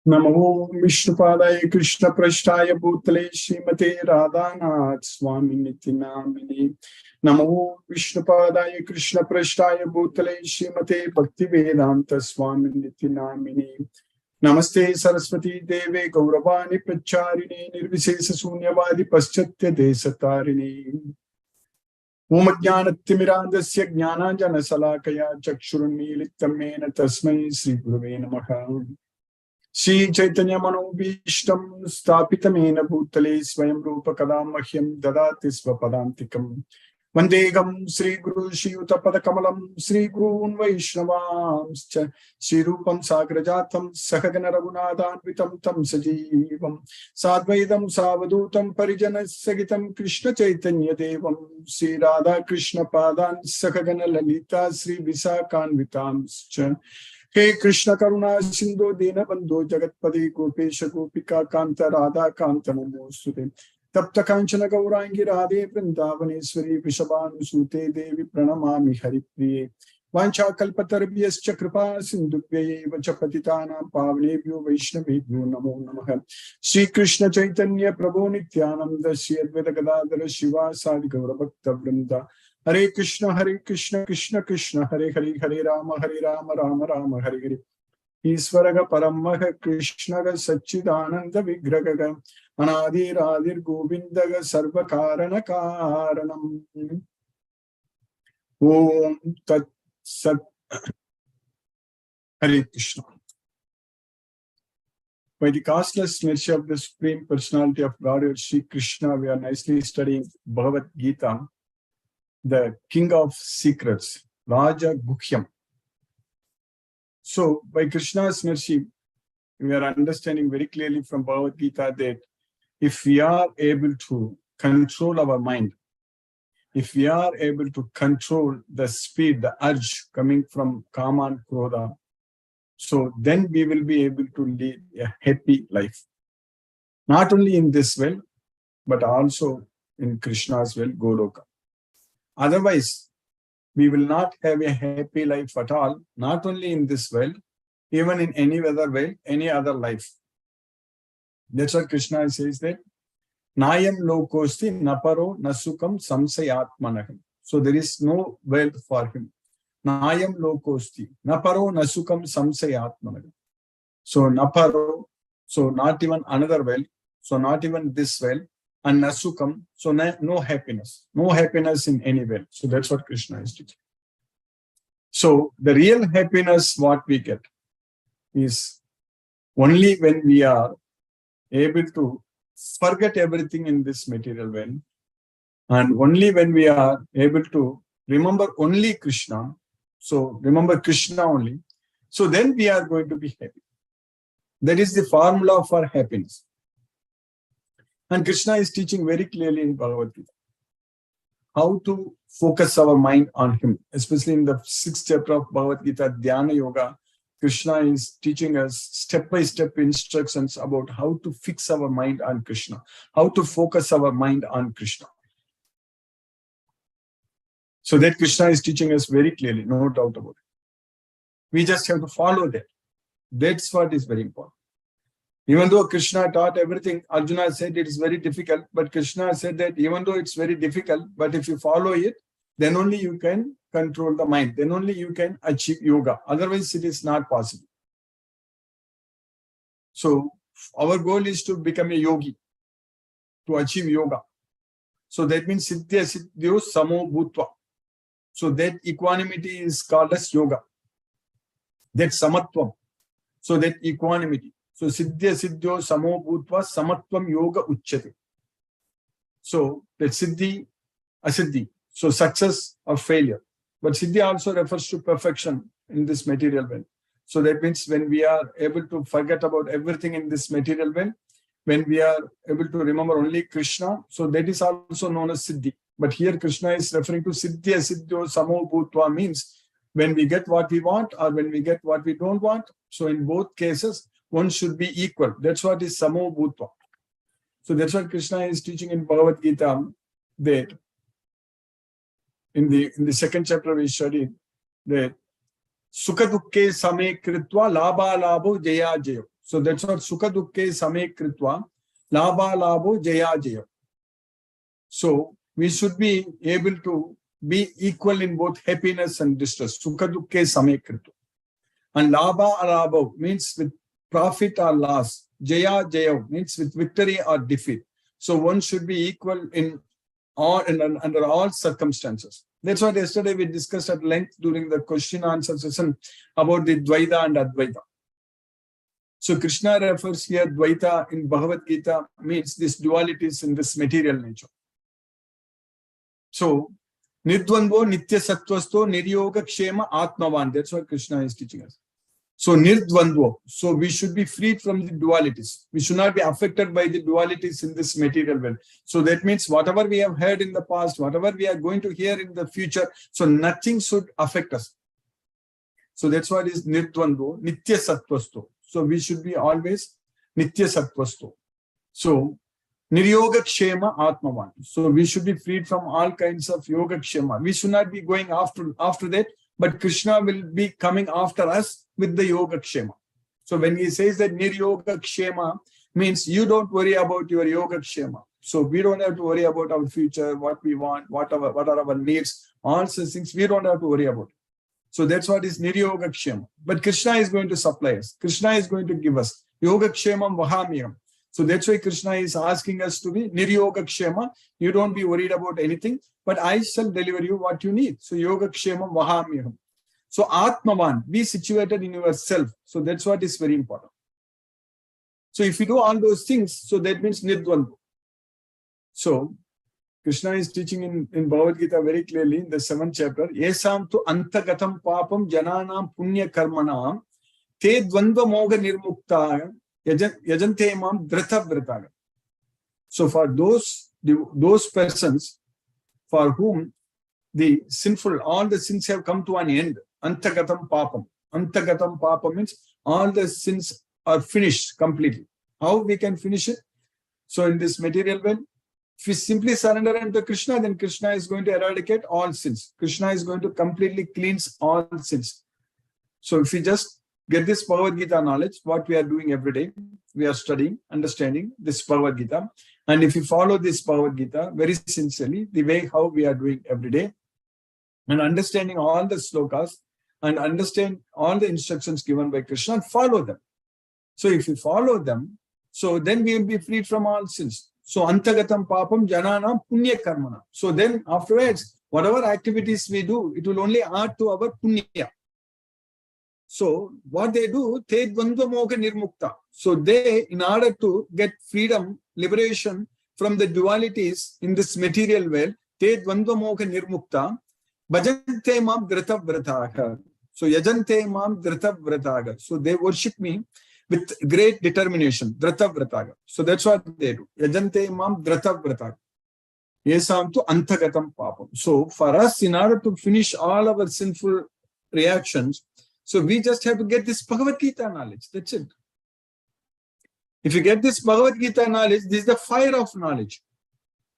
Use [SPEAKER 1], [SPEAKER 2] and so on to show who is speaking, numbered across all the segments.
[SPEAKER 1] Namo Vishnupadaya Krishna Prashtaya Bhutale Srimate Radhanath Swami Nitinamini. Namo Vishnupadaya Krishna Prashtaya Bhutale Srimate Bhaktivedanta Swami Nitinamini. Namaste Saraswati Deve Gauravani Pracharini Nirvisesa Sunyavadi Paschatya Desatarini. Om Jnanatimirandasya Jnananjana Salakaya Chakshurunmilitamena Tasmai Sri Gurave Namaha. Sri Chaitanya Manobhishtam Stapitamena Bhutale Swayam Rupa Kadam Mahyam Dadati Svapadantikam Vandegam Sri Guru Shri Utapada Kamalam Sri Gurun Vaishnavamscha Sri Rupam Sagrajatam Sahagana Raghunathan Vitam Tam Sajivam Sadvaidam Savadutam Parijana Sagitam Krishna Chaitanya Devam Sri Radha Krishna Padan Sahagana Lalita Sri Visakan Vitamscha Hey Krishna Karuna Sindhu Dina Bandhu Jagatpadi Gopesha Gopika Kanta Radha Kanta Namostute Tapta Kanchana Gaurangi Radhe Vrindavaneshwari Vishabhanu Sute Devi Pranamami Haripriye Vancha Kalpatarabhyas Chakripa Sindhubhye Vachapatitana Pavnebhyo Vaishnavebhyo Namo Namaha Sri Krishna Chaitanya Prabhu Nityananda Sri Advaita Gadadhara Shiva Sadi Gaura Bhakta Vrinda Hare Krishna Krishna Krishna Hare Hare Hare Rama Rama Rama Hare Hare Isvaraga Paramaha Krishnaga Sachidananda Vigraga Anadir Adir Govindaga Sarva Karana Karanam Om Tat Sat Hare Krishna. By the costless mercy of the Supreme Personality of Godhead Sri Krishna, we are nicely studying Bhagavad Gita, the King of Secrets, Raja Gukhyam. So, by Krishna's mercy, we are understanding very clearly from Bhagavad Gita that if we are able to control our mind, if we are able to control the speed, the urge coming from Kama and Krodha, so then we will be able to lead a happy life. Not only in this world, but also in Krishna's world, Goloka. Otherwise, we will not have a happy life at all, not only in this world, even in any other world, any other life. That's what Krishna says that Nayam lokosti naparo nasukam samsayatmanaham. So there is no world for him. Nayam lokosti naparo nasukam samsayatmanaham. So naparo, so not even another world, so not even this world, and nasukam, so no happiness. No happiness in any world. So that's what Krishna is teaching. So the real happiness what we get is only when we are able to forget everything in this material world, and only when we are able to remember only Krishna, so remember Krishna only, so then we are going to be happy. That is the formula for happiness. And Krishna is teaching very clearly in Bhagavad Gita how to focus our mind on him, especially in the 6th chapter of Bhagavad Gita, Dhyana Yoga. Krishna is teaching us step-by-step instructions about how to fix our mind on Krishna, how to focus our mind on Krishna. So that Krishna is teaching us very clearly, no doubt about it. We just have to follow that. That's what is very important. Even though Krishna taught everything, Arjuna said it is very difficult, but Krishna said that even though it's very difficult, but if you follow it, then only you can control the mind. Then only you can achieve yoga. Otherwise, it is not possible. So our goal is to become a yogi, to achieve yoga. So that means Siddhya Siddhyo Samo Bhutva. So that equanimity is called as yoga. That Samatvam. So that equanimity. So Siddhya Siddhyo Samo Bhutva Samatvam Yoga Uchyate. So that Siddhi, Asiddhi. So success or failure. But Siddhi also refers to perfection in this material world. So that means when we are able to forget about everything in this material world, when we are able to remember only Krishna, so that is also known as Siddhi. But here Krishna is referring to Siddhya Siddhyo Samo Bhutva means when we get what we want or when we get what we don't want. So in both cases, one should be equal. That's what is Samo Bhutva. So that's what Krishna is teaching in Bhagavad Gita, that in the 2nd chapter we studied that Sukha dukkhe same kritva labha labho jaya jayo. So that's what Sukha Dukke Same Kritva, Labha Labho Jaya Jaya. So we should be able to be equal in both happiness and distress. Sukha Dukke Same Kritva. And Labha Alabha means with profit or loss. Jaya Jaya means with victory or defeat. So one should be equal in all under all circumstances. That's what yesterday we discussed at length during the question answer session about the Dvaita and Advaita. So Krishna refers here Dvaita in Bhagavad Gita means these dualities in this material nature. So Nirdvandvo Nitya Sattvasto Niryoga Kshema Atmavan. That's what Krishna is teaching us. So Nirdvandvo. So we should be freed from the dualities. We should not be affected by the dualities in this material world. So that means whatever we have heard in the past, whatever we are going to hear in the future, so nothing should affect us. So that's what is Nirdvandvo, Nitya Sattvasto. So we should be always Nitya Sattvasto. So Niryoga Kshema Atmavan. So we should be freed from all kinds of Yoga Kshema. We should not be going after that, but Krishna will be coming after us with the Yoga Kshema. So when he says that Niryoga Kshema means you don't worry about your Yoga Kshema. So we don't have to worry about our future, what we want, what are our needs, all such things we don't have to worry about. So that's what is Niryoga Kshema. But Krishna is going to supply us. Krishna is going to give us Yoga Kshemam Vahamyam. So that's why Krishna is asking us to be Niryoga Kshema. You don't be worried about anything, but I shall deliver you what you need. So Yoga Kshemam Vahamyam. So Atmavan, be situated in yourself. So that's what is very important. So if you do all those things, so that means Nirdvandva. So Krishna is teaching in Bhagavad Gita very clearly in the 7th chapter, Yesam tu antagatam papam jananam punya karmanam te dvandva moga nirmukta yajante mam dhrata vrataga. So for those persons for whom the sinful, all the sins have come to an end, antagatam papam. Antagatam papam means all the sins are finished completely. How we can finish it? So in this material world, if we simply surrender unto Krishna, then Krishna is going to eradicate all sins. Krishna is going to completely cleanse all sins. So if we just get this Bhagavad Gita knowledge, what we are doing every day, we are studying, understanding this Bhagavad Gita. And if you follow this Bhagavad Gita very sincerely, the way how we are doing every day, and understanding all the slokas, and understand all the instructions given by Krishna, and follow them. So if you follow them, so then we will be freed from all sins. So antagatam papam janana punya karmana. So then afterwards, whatever activities we do, it will only add to our punya. So what they do, te dvandva moga nirmukta. So they, in order to get freedom, liberation from the dualities in this material world, te dvandva moga nirmukta, bhajante mam dhrata vrataga. So yajante mam dhrata vrataga. So they worship me with great determination, dhrata vrataga. So that's what they do. Yajante mam dhrata vrataga. Yesam tu antagatam papam. So for us, in order to finish all our sinful reactions, so we just have to get this Bhagavad Gita knowledge. That's it. If you get this Bhagavad Gita knowledge, this is the fire of knowledge,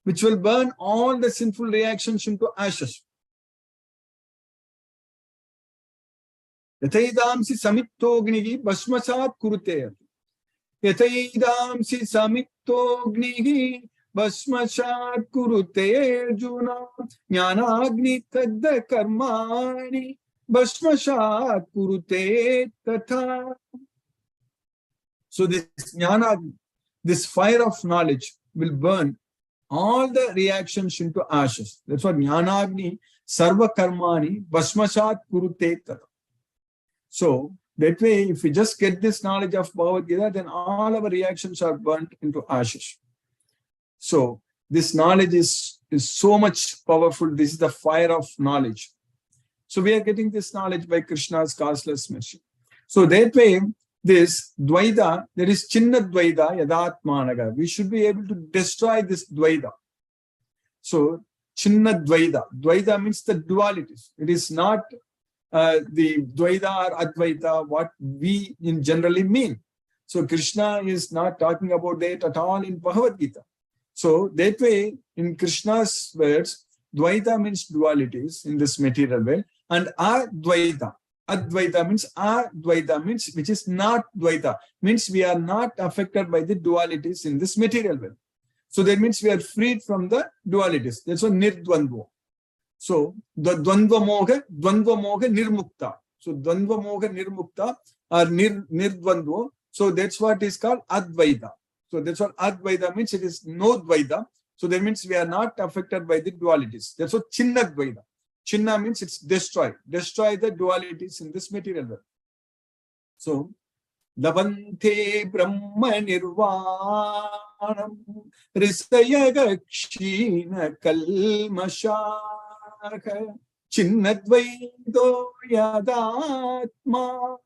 [SPEAKER 1] which will burn all the sinful reactions into ashes. Yataidamsi samittognihi bhasmasat kurute. Yataidamsi samittognihi bhasmasat kurute Arjuna jnanagni tadda karmani bhasmasat kurute tatha. So this jnana, this fire of knowledge will burn all the reactions into ashes. That's what jnanagni sarva karmani bhasmasat kurute tatha. So that way, if we just get this knowledge of Bhagavad Gita, then all our reactions are burnt into ashes. So this knowledge is so much powerful. This is the fire of knowledge. So we are getting this knowledge by Krishna's causeless mercy. So that way, this Dvaita, there is Chinna Dvaita Yadatmanaga. We should be able to destroy this Dvaita. So Chinna Dvaita. Dvaita means the dualities. It is not the Dvaita or Advaita, what we in generally mean. So Krishna is not talking about that at all in Bhagavad Gita. So that way, in Krishna's words, Dvaita means dualities in this material world, and Advaita. Advaita means Advaita means which is not Dvaita, means we are not affected by the dualities in this material world. So that means we are freed from the dualities. That's what Nirdvandva. So the Dvandva Moga Nirmukta. So Dvandva Moga Nirmukta or Nirdvandva. So that's what is called Advaita. So that's what Advaita means. It is no Dvaita. So that means we are not affected by the dualities. That's what Chinna Dvaita. Chinna means it's destroy. Destroy the dualities in this material world. So Labante Brahma Nirvanam Risayaga Kshina Kalmashaka Chinnadvaido Yadatma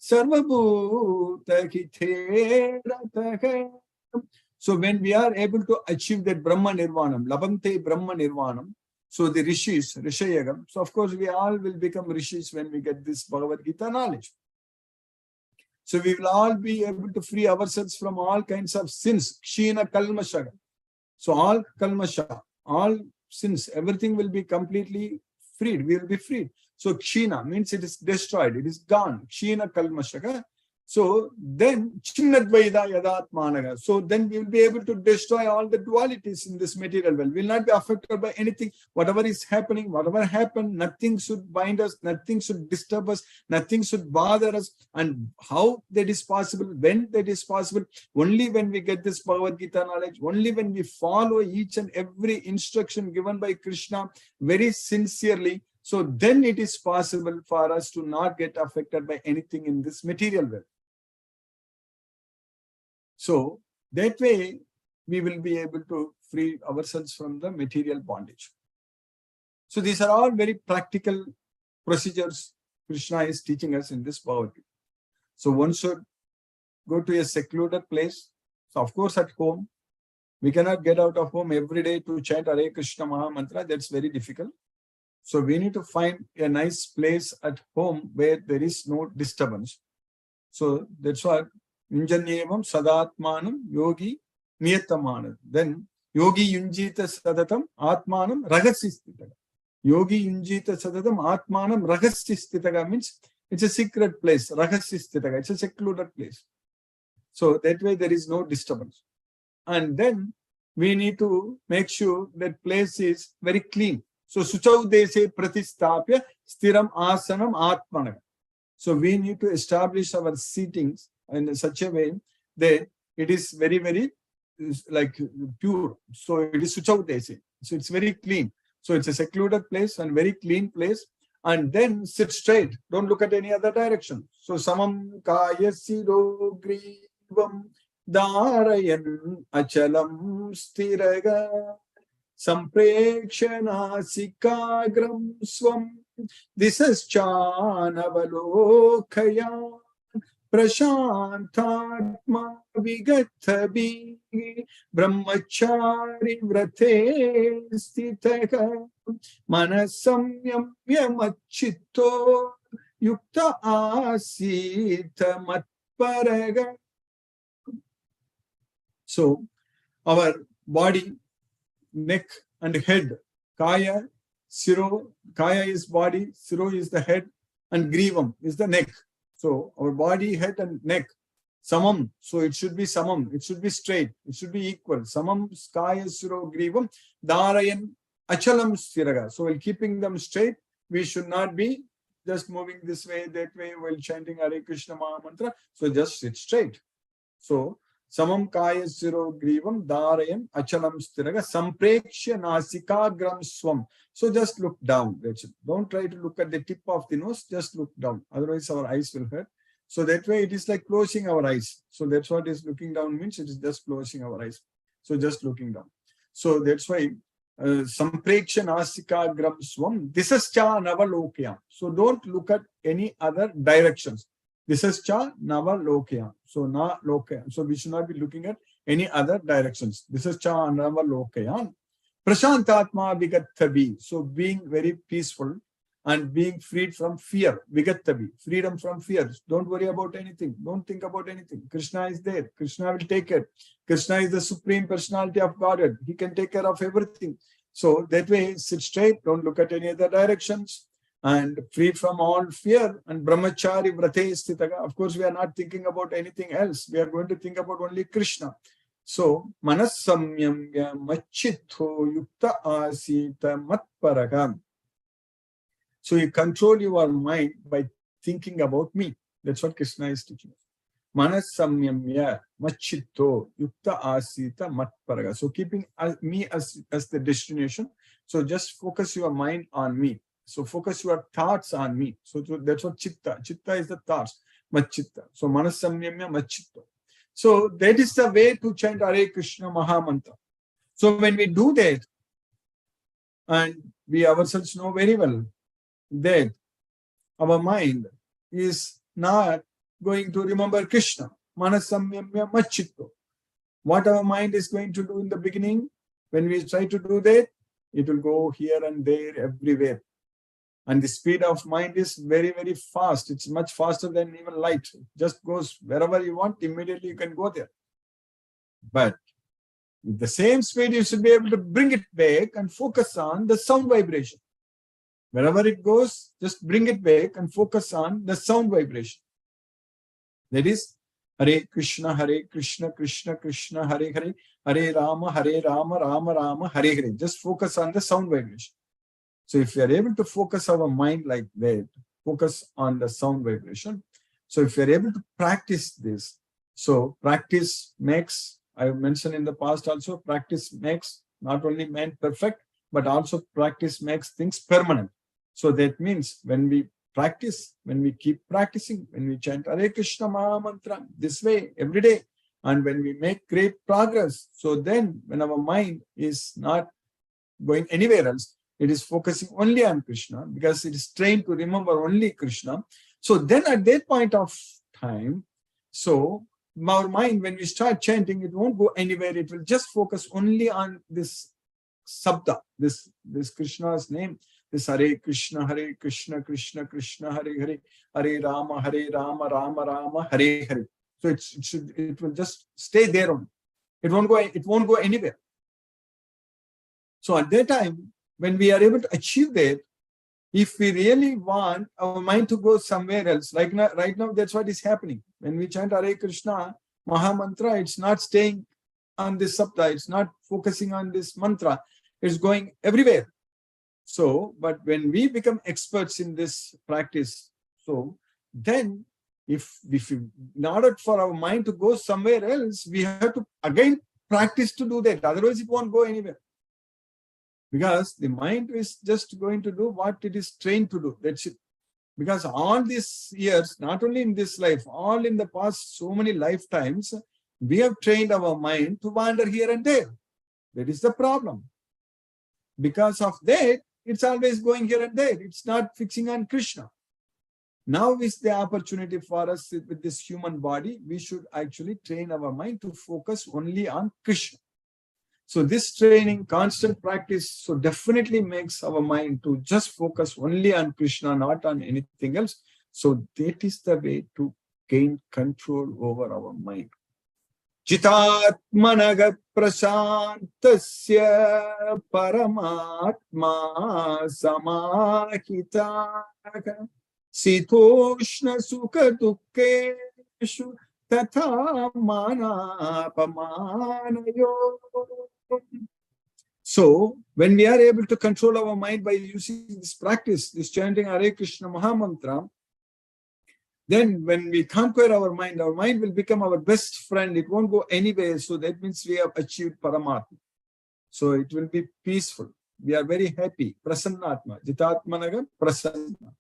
[SPEAKER 1] Sarvabhuta Hiterataha. So when we are able to achieve that Brahma Nirvanam, Labante Brahma Nirvanam, so the Rishis, Rishayagam, so of course we all will become Rishis when we get this Bhagavad Gita knowledge. So we will all be able to free ourselves from all kinds of sins, Kshina Kalmasha. So all Kalmasha, all sins, everything will be completely freed. We will be freed. So Kshina means it is destroyed, it is gone. Kshina Kalmasha. So then Chinnadvaida Yadatmanaga. So then we will be able to destroy all the dualities in this material world. We will not be affected by anything. Whatever is happening, whatever happened, nothing should bind us, nothing should disturb us, nothing should bother us. And how that is possible, when that is possible, only when we get this Bhagavad Gita knowledge, only when we follow each and every instruction given by Krishna very sincerely. So then it is possible for us to not get affected by anything in this material world. So that way we will be able to free ourselves from the material bondage. So these are all very practical procedures Krishna is teaching us in this Bhagavad Gita. So one should go to a secluded place. So of course at home, we cannot get out of home every day to chant Hare Krishna Maha Mantra. That's very difficult. So we need to find a nice place at home where there is no disturbance. So that's why Yunjanyevam Sadatmanam Yogi Niyatamanam. Then Yogi Yunjita Sadatam Atmanam Ragasistitaga. Yogi Yunjita Sadatam Atmanam Ragasistitaga means it's a secret place. Ragasistitaga. It's a secluded place. So that way there is no disturbance. And then we need to make sure that place is very clean. So Suchau Dese Pratistapya Stiram Asanam Atmanaga. So we need to establish our seatings in such a way that it is very, very like pure. So it is Suchau Dese. So it's very clean. So it's a secluded place and very clean place. And then sit straight. Don't look at any other direction. So Samam Kaya Siro Grivam Darayan Achalam Stiraga Samprekshanasikagram Swam Disaschanavalokayan Prashantatma Vigathabi Brahmachari Vrate Stitaka Manasamyam Yamachito Yukta Asita Matparaga. So our body, neck and head, Kaya, Siro, Kaya is body, Siro is the head, and Grivam is the neck. So our body, head and neck, Samam. So it should be Samam, it should be straight, it should be equal. Samam, Kaya, Siro, Grivam, Darayan, Achalam, Stiraga. So while keeping them straight, we should not be just moving this way, that way while chanting Hare Krishna Maha Mantra. So just sit straight. So Samam Kaya Siro Grivam Darayam Achalam Stiraga Samprekshya Nasikagram Swam. So just look down. That's it. Don't try to look at the tip of the nose, just look down. Otherwise our eyes will hurt. So that way it is like closing our eyes. So that's what is looking down means. It is just closing our eyes. So just looking down. So that's why Sampreksha Nasikagram Swam. This is Cha Navalokya. So don't look at any other directions. This is Cha Navalokya. So na lokya. So we should not be looking at any other directions. This is Cha Navalokya. Prashantatma Vigattabi. So being very peaceful and being freed from fear. Vigattabi. Freedom from fear. Don't worry about anything. Don't think about anything. Krishna is there. Krishna will take care. Krishna is the supreme personality of Godhead. He can take care of everything. So that way, sit straight. Don't look at any other directions. and free from all fear, and brahmachari vrate sthitaga. Of course, we are not thinking about anything else. We are going to think about only Krishna. So, manas samyamya machitho yukta asita matparagam. So you control your mind by thinking about me. That's what Krishna is teaching. Manas samyamya machitto yukta asita matparaga. So keeping me as the destination. So just focus your mind on me. So focus your thoughts on me. So that's what chitta. Chitta is the thoughts. Machitta. So manas samyamya machitto. So that is the way to chant Hare Krishna Mahamantra. So when we do that, and we ourselves know very well that our mind is not going to remember Krishna. Manasamyamya machitto. What our mind is going to do in the beginning, when we try to do that, it will go here and there, everywhere. And the speed of mind is very, very fast. It's much faster than even light. It just goes wherever you want, immediately you can go there. But with the same speed, you should be able to bring it back and focus on the sound vibration. Wherever it goes, just bring it back and focus on the sound vibration. That is Hare Krishna, Krishna Krishna, Hare Hare, Hare Rama, Rama Rama, Hare Hare. Just focus on the sound vibration. So if we are able to focus our mind like that, focus on the sound vibration. So if we are able to practice this, so practice makes, I mentioned in the past also, practice makes not only man perfect, but also practice makes things permanent. So that means when we practice, when we keep practicing, when we chant Hare Krishna Mahamantra this way every day, and when we make great progress, so then when our mind is not going anywhere else, it is focusing only on Krishna because it is trained to remember only Krishna. So then at that point of time, so our mind, when we start chanting, it won't go anywhere. It will just focus only on this sabda, this Krishna's name. This Hare Krishna, Krishna Krishna, Hare Hare, Hare Rama, Rama Rama, Hare Hare. So it will just stay there on. It won't go anywhere. So at that time, when we are able to achieve that, if we really want our mind to go somewhere else, like right now, that's what is happening. When we chant Hare Krishna Mahamantra, it's not staying on this sabda, it's not focusing on this mantra, it's going everywhere. So, but when we become experts in this practice, so then if in order for our mind to go somewhere else, we have to again practice to do that. Otherwise, it won't go anywhere. Because the mind is just going to do what it is trained to do. That's it. Because all these years, not only in this life, all in the past so many lifetimes, we have trained our mind to wander here and there. That is the problem. Because of that, it's always going here and there. It's not fixing on Krishna. Now is the opportunity for us with this human body. We should actually train our mind to focus only on Krishna. So this training, constant practice, so definitely makes our mind to just focus only on Krishna, not on anything else. So that is the way to gain control over our mind. Chitatmanaga prasantasya paramatma samahita sitoshna sukha dukkeshu tatha manapamanayo. So when we are able to control our mind by using this practice, this chanting Hare Krishna Mahamantra, then when we conquer our mind will become our best friend. It won't go anywhere. So that means we have achieved Paramatma. So it will be peaceful. We are very happy. Prasannatma. Jitatmanaga prasanna.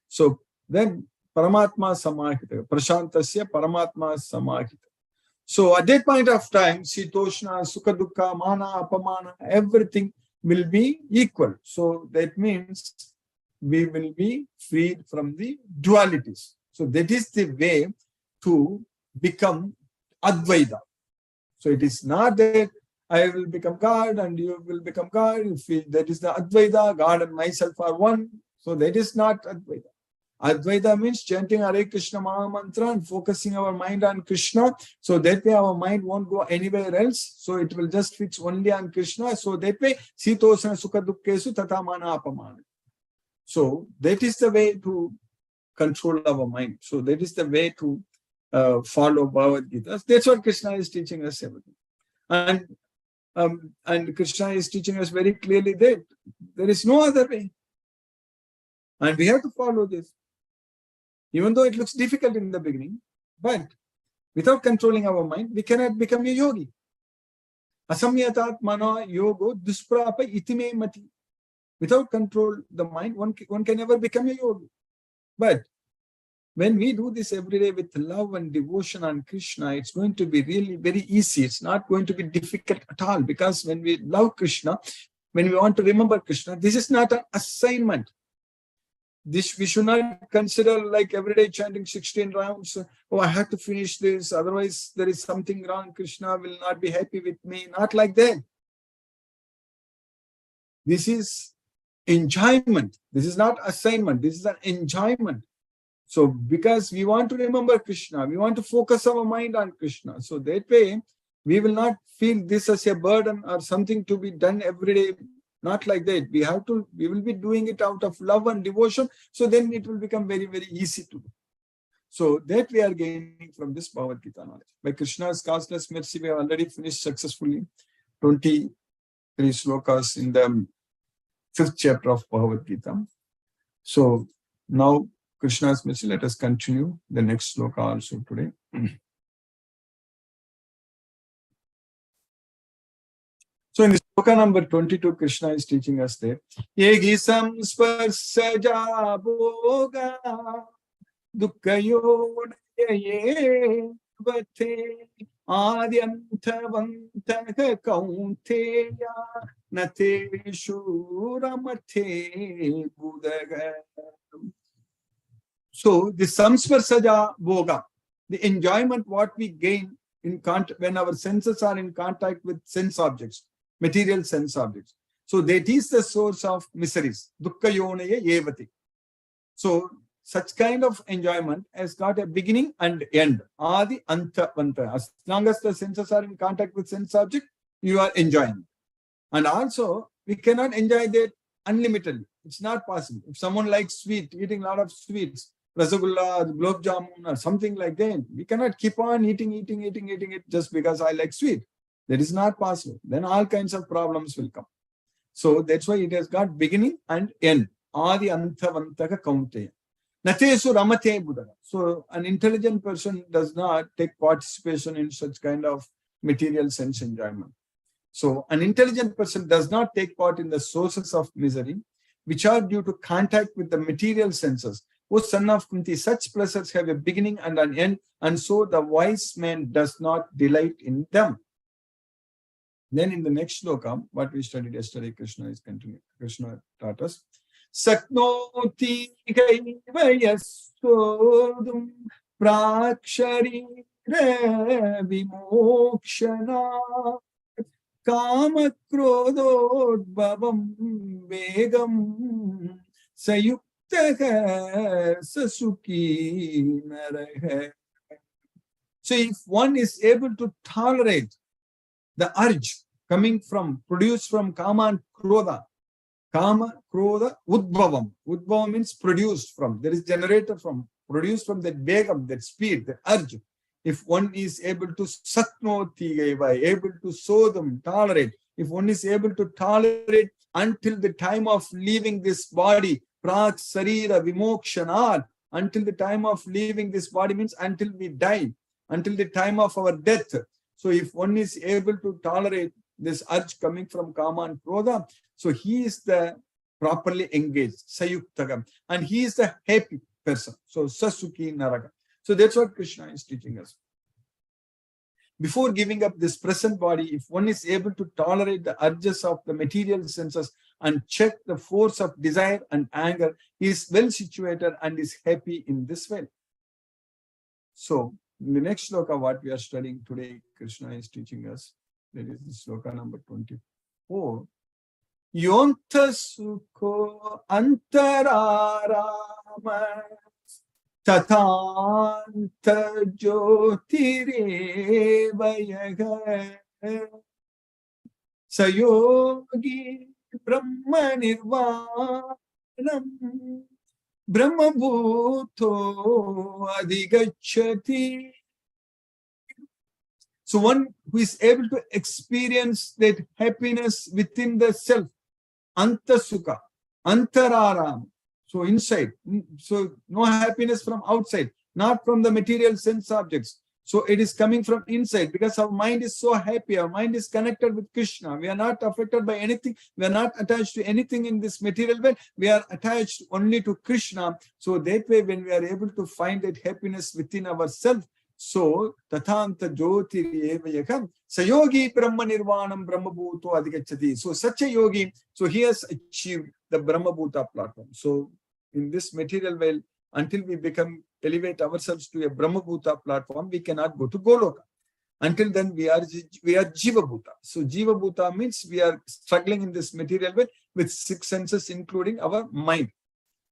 [SPEAKER 1] So then Paramatma samahita. Prashantasya Paramatma samahita. So at that point of time, Sitoshna, Sukha Dukkha, Mana, Apamana, everything will be equal. So that means we will be freed from the dualities. So that is the way to become Advaita. So it is not that I will become God and you will become God. That is the Advaita, God and myself are one. So that is not Advaita. Advaita means chanting Hare Krishna Mahamantra and focusing our mind on Krishna. So that way our mind won't go anywhere else. So it will just fix only on Krishna. So that way, Sitosana Sukha Dukkesu Tatha Mana Apamana. So that is the way to control our mind. So that is the way to follow Bhagavad Gita. That's what Krishna is teaching us everything. And Krishna is teaching us very clearly that there is no other way. And we have to follow this. Even though it looks difficult in the beginning, but without controlling our mind, we cannot become a yogi. Asamyatat mana yogo dusprapa itime mati. Without control the mind, one can never become a yogi. But when we do this every day with love and devotion on Krishna, it's going to be really very easy. It's not going to be difficult at all, because when we love Krishna, when we want to remember Krishna, this is not an assignment. This we should not consider like every day chanting 16 rounds. Oh, I have to finish this, otherwise there is something wrong. Krishna will not be happy with me. Not like that. This is enjoyment. This is not assignment. This is an enjoyment. So because we want to remember Krishna, we want to focus our mind on Krishna. So that way, we will not feel this as a burden or something to be done every day. Not like that. We will be doing it out of love and devotion. So then it will become very, very easy to do. So that we are gaining from this Bhagavad Gita knowledge. By Krishna's causeless mercy, we have already finished successfully 23 slokas in the 5th chapter of Bhagavad Gita. So now Krishna's mercy, let us continue the next sloka also today. So in the sloka number 22, Krishna is teaching us that Yegi samsparsaja bhoga dukkayo vate adyantavantaka kaunteya nateshu ramate budaga. So the samsparsaja bhoga, the enjoyment what we gain when our senses are in contact with sense objects, material sense objects. So that is the source of miseries. Dukkha yonaya evati. So such kind of enjoyment has got a beginning and end. Adi anta vanta. As long as the senses are in contact with sense object, you are enjoying. And also, we cannot enjoy that unlimitedly. It's not possible. If someone likes sweet, eating a lot of sweets, rasagulla, gulab jamun, or something like that, we cannot keep on eating it just because I like sweet. That is not possible. Then all kinds of problems will come. So that's why it has got beginning and end. Adi antavantaka kaunteya. Natesu ramate buddha. So an intelligent person does not take participation in such kind of material sense enjoyment. So an intelligent person does not take part in the sources of misery, which are due to contact with the material senses. O son of Kunti, such pleasures have a beginning and an end, and so the wise man does not delight in them. Then in the next sloka, what we studied yesterday, Krishna is continuing. Krishna taught us, Saknoti Gayasodum Prakshari Vimokshana Kama Krododbhavam Vegam Sayuktaha Sasuki Naraha. So if one is able to tolerate the urge produced from Kama and Krodha, Kama, Krodha, Udbhavam. Udbhavam means produced from. There is generated from, produced from that Vegam, that speed, the urge. If one is able to saknoti, able to sow them, tolerate, if one is able to tolerate until the time of leaving this body, prak sarira vimokshanat, until the time of leaving this body means until we die, until the time of our death. So if one is able to tolerate this urge coming from Kama and Krodha, so he is the properly engaged, sayuktagam, and he is the happy person. So sasuki naraka. So that's what Krishna is teaching us. Before giving up this present body, if one is able to tolerate the urges of the material senses and check the force of desire and anger, he is well situated and is happy in this way. So in the next sloka, what we are studying today, Krishna is teaching us, that is sloka number 24. Yonta sukho antararama tatanta jyotirevayaga sayogi brahma nirvana Brahma bhuto adhigacchati. So one who is able to experience that happiness within the self, antasukha, antararam. So inside, so no happiness from outside, not from the material sense objects. So it is coming from inside because our mind is so happy. Our mind is connected with Krishna. We are not affected by anything. We are not attached to anything in this material world. We are attached only to Krishna. So that way, when we are able to find that happiness within ourselves, so tathanta jyoti evayakam sayogi brahma nirvanam brahma bhuto adhigacchati. So such a yogi, so he has achieved the Brahma Bhuta platform. So in this material world, until we elevate ourselves to a Brahma Bhuta platform, we cannot go to Goloka. Until then, we are Jiva Bhuta. So Jiva Bhuta means we are struggling in this material world with 6 senses, including our mind.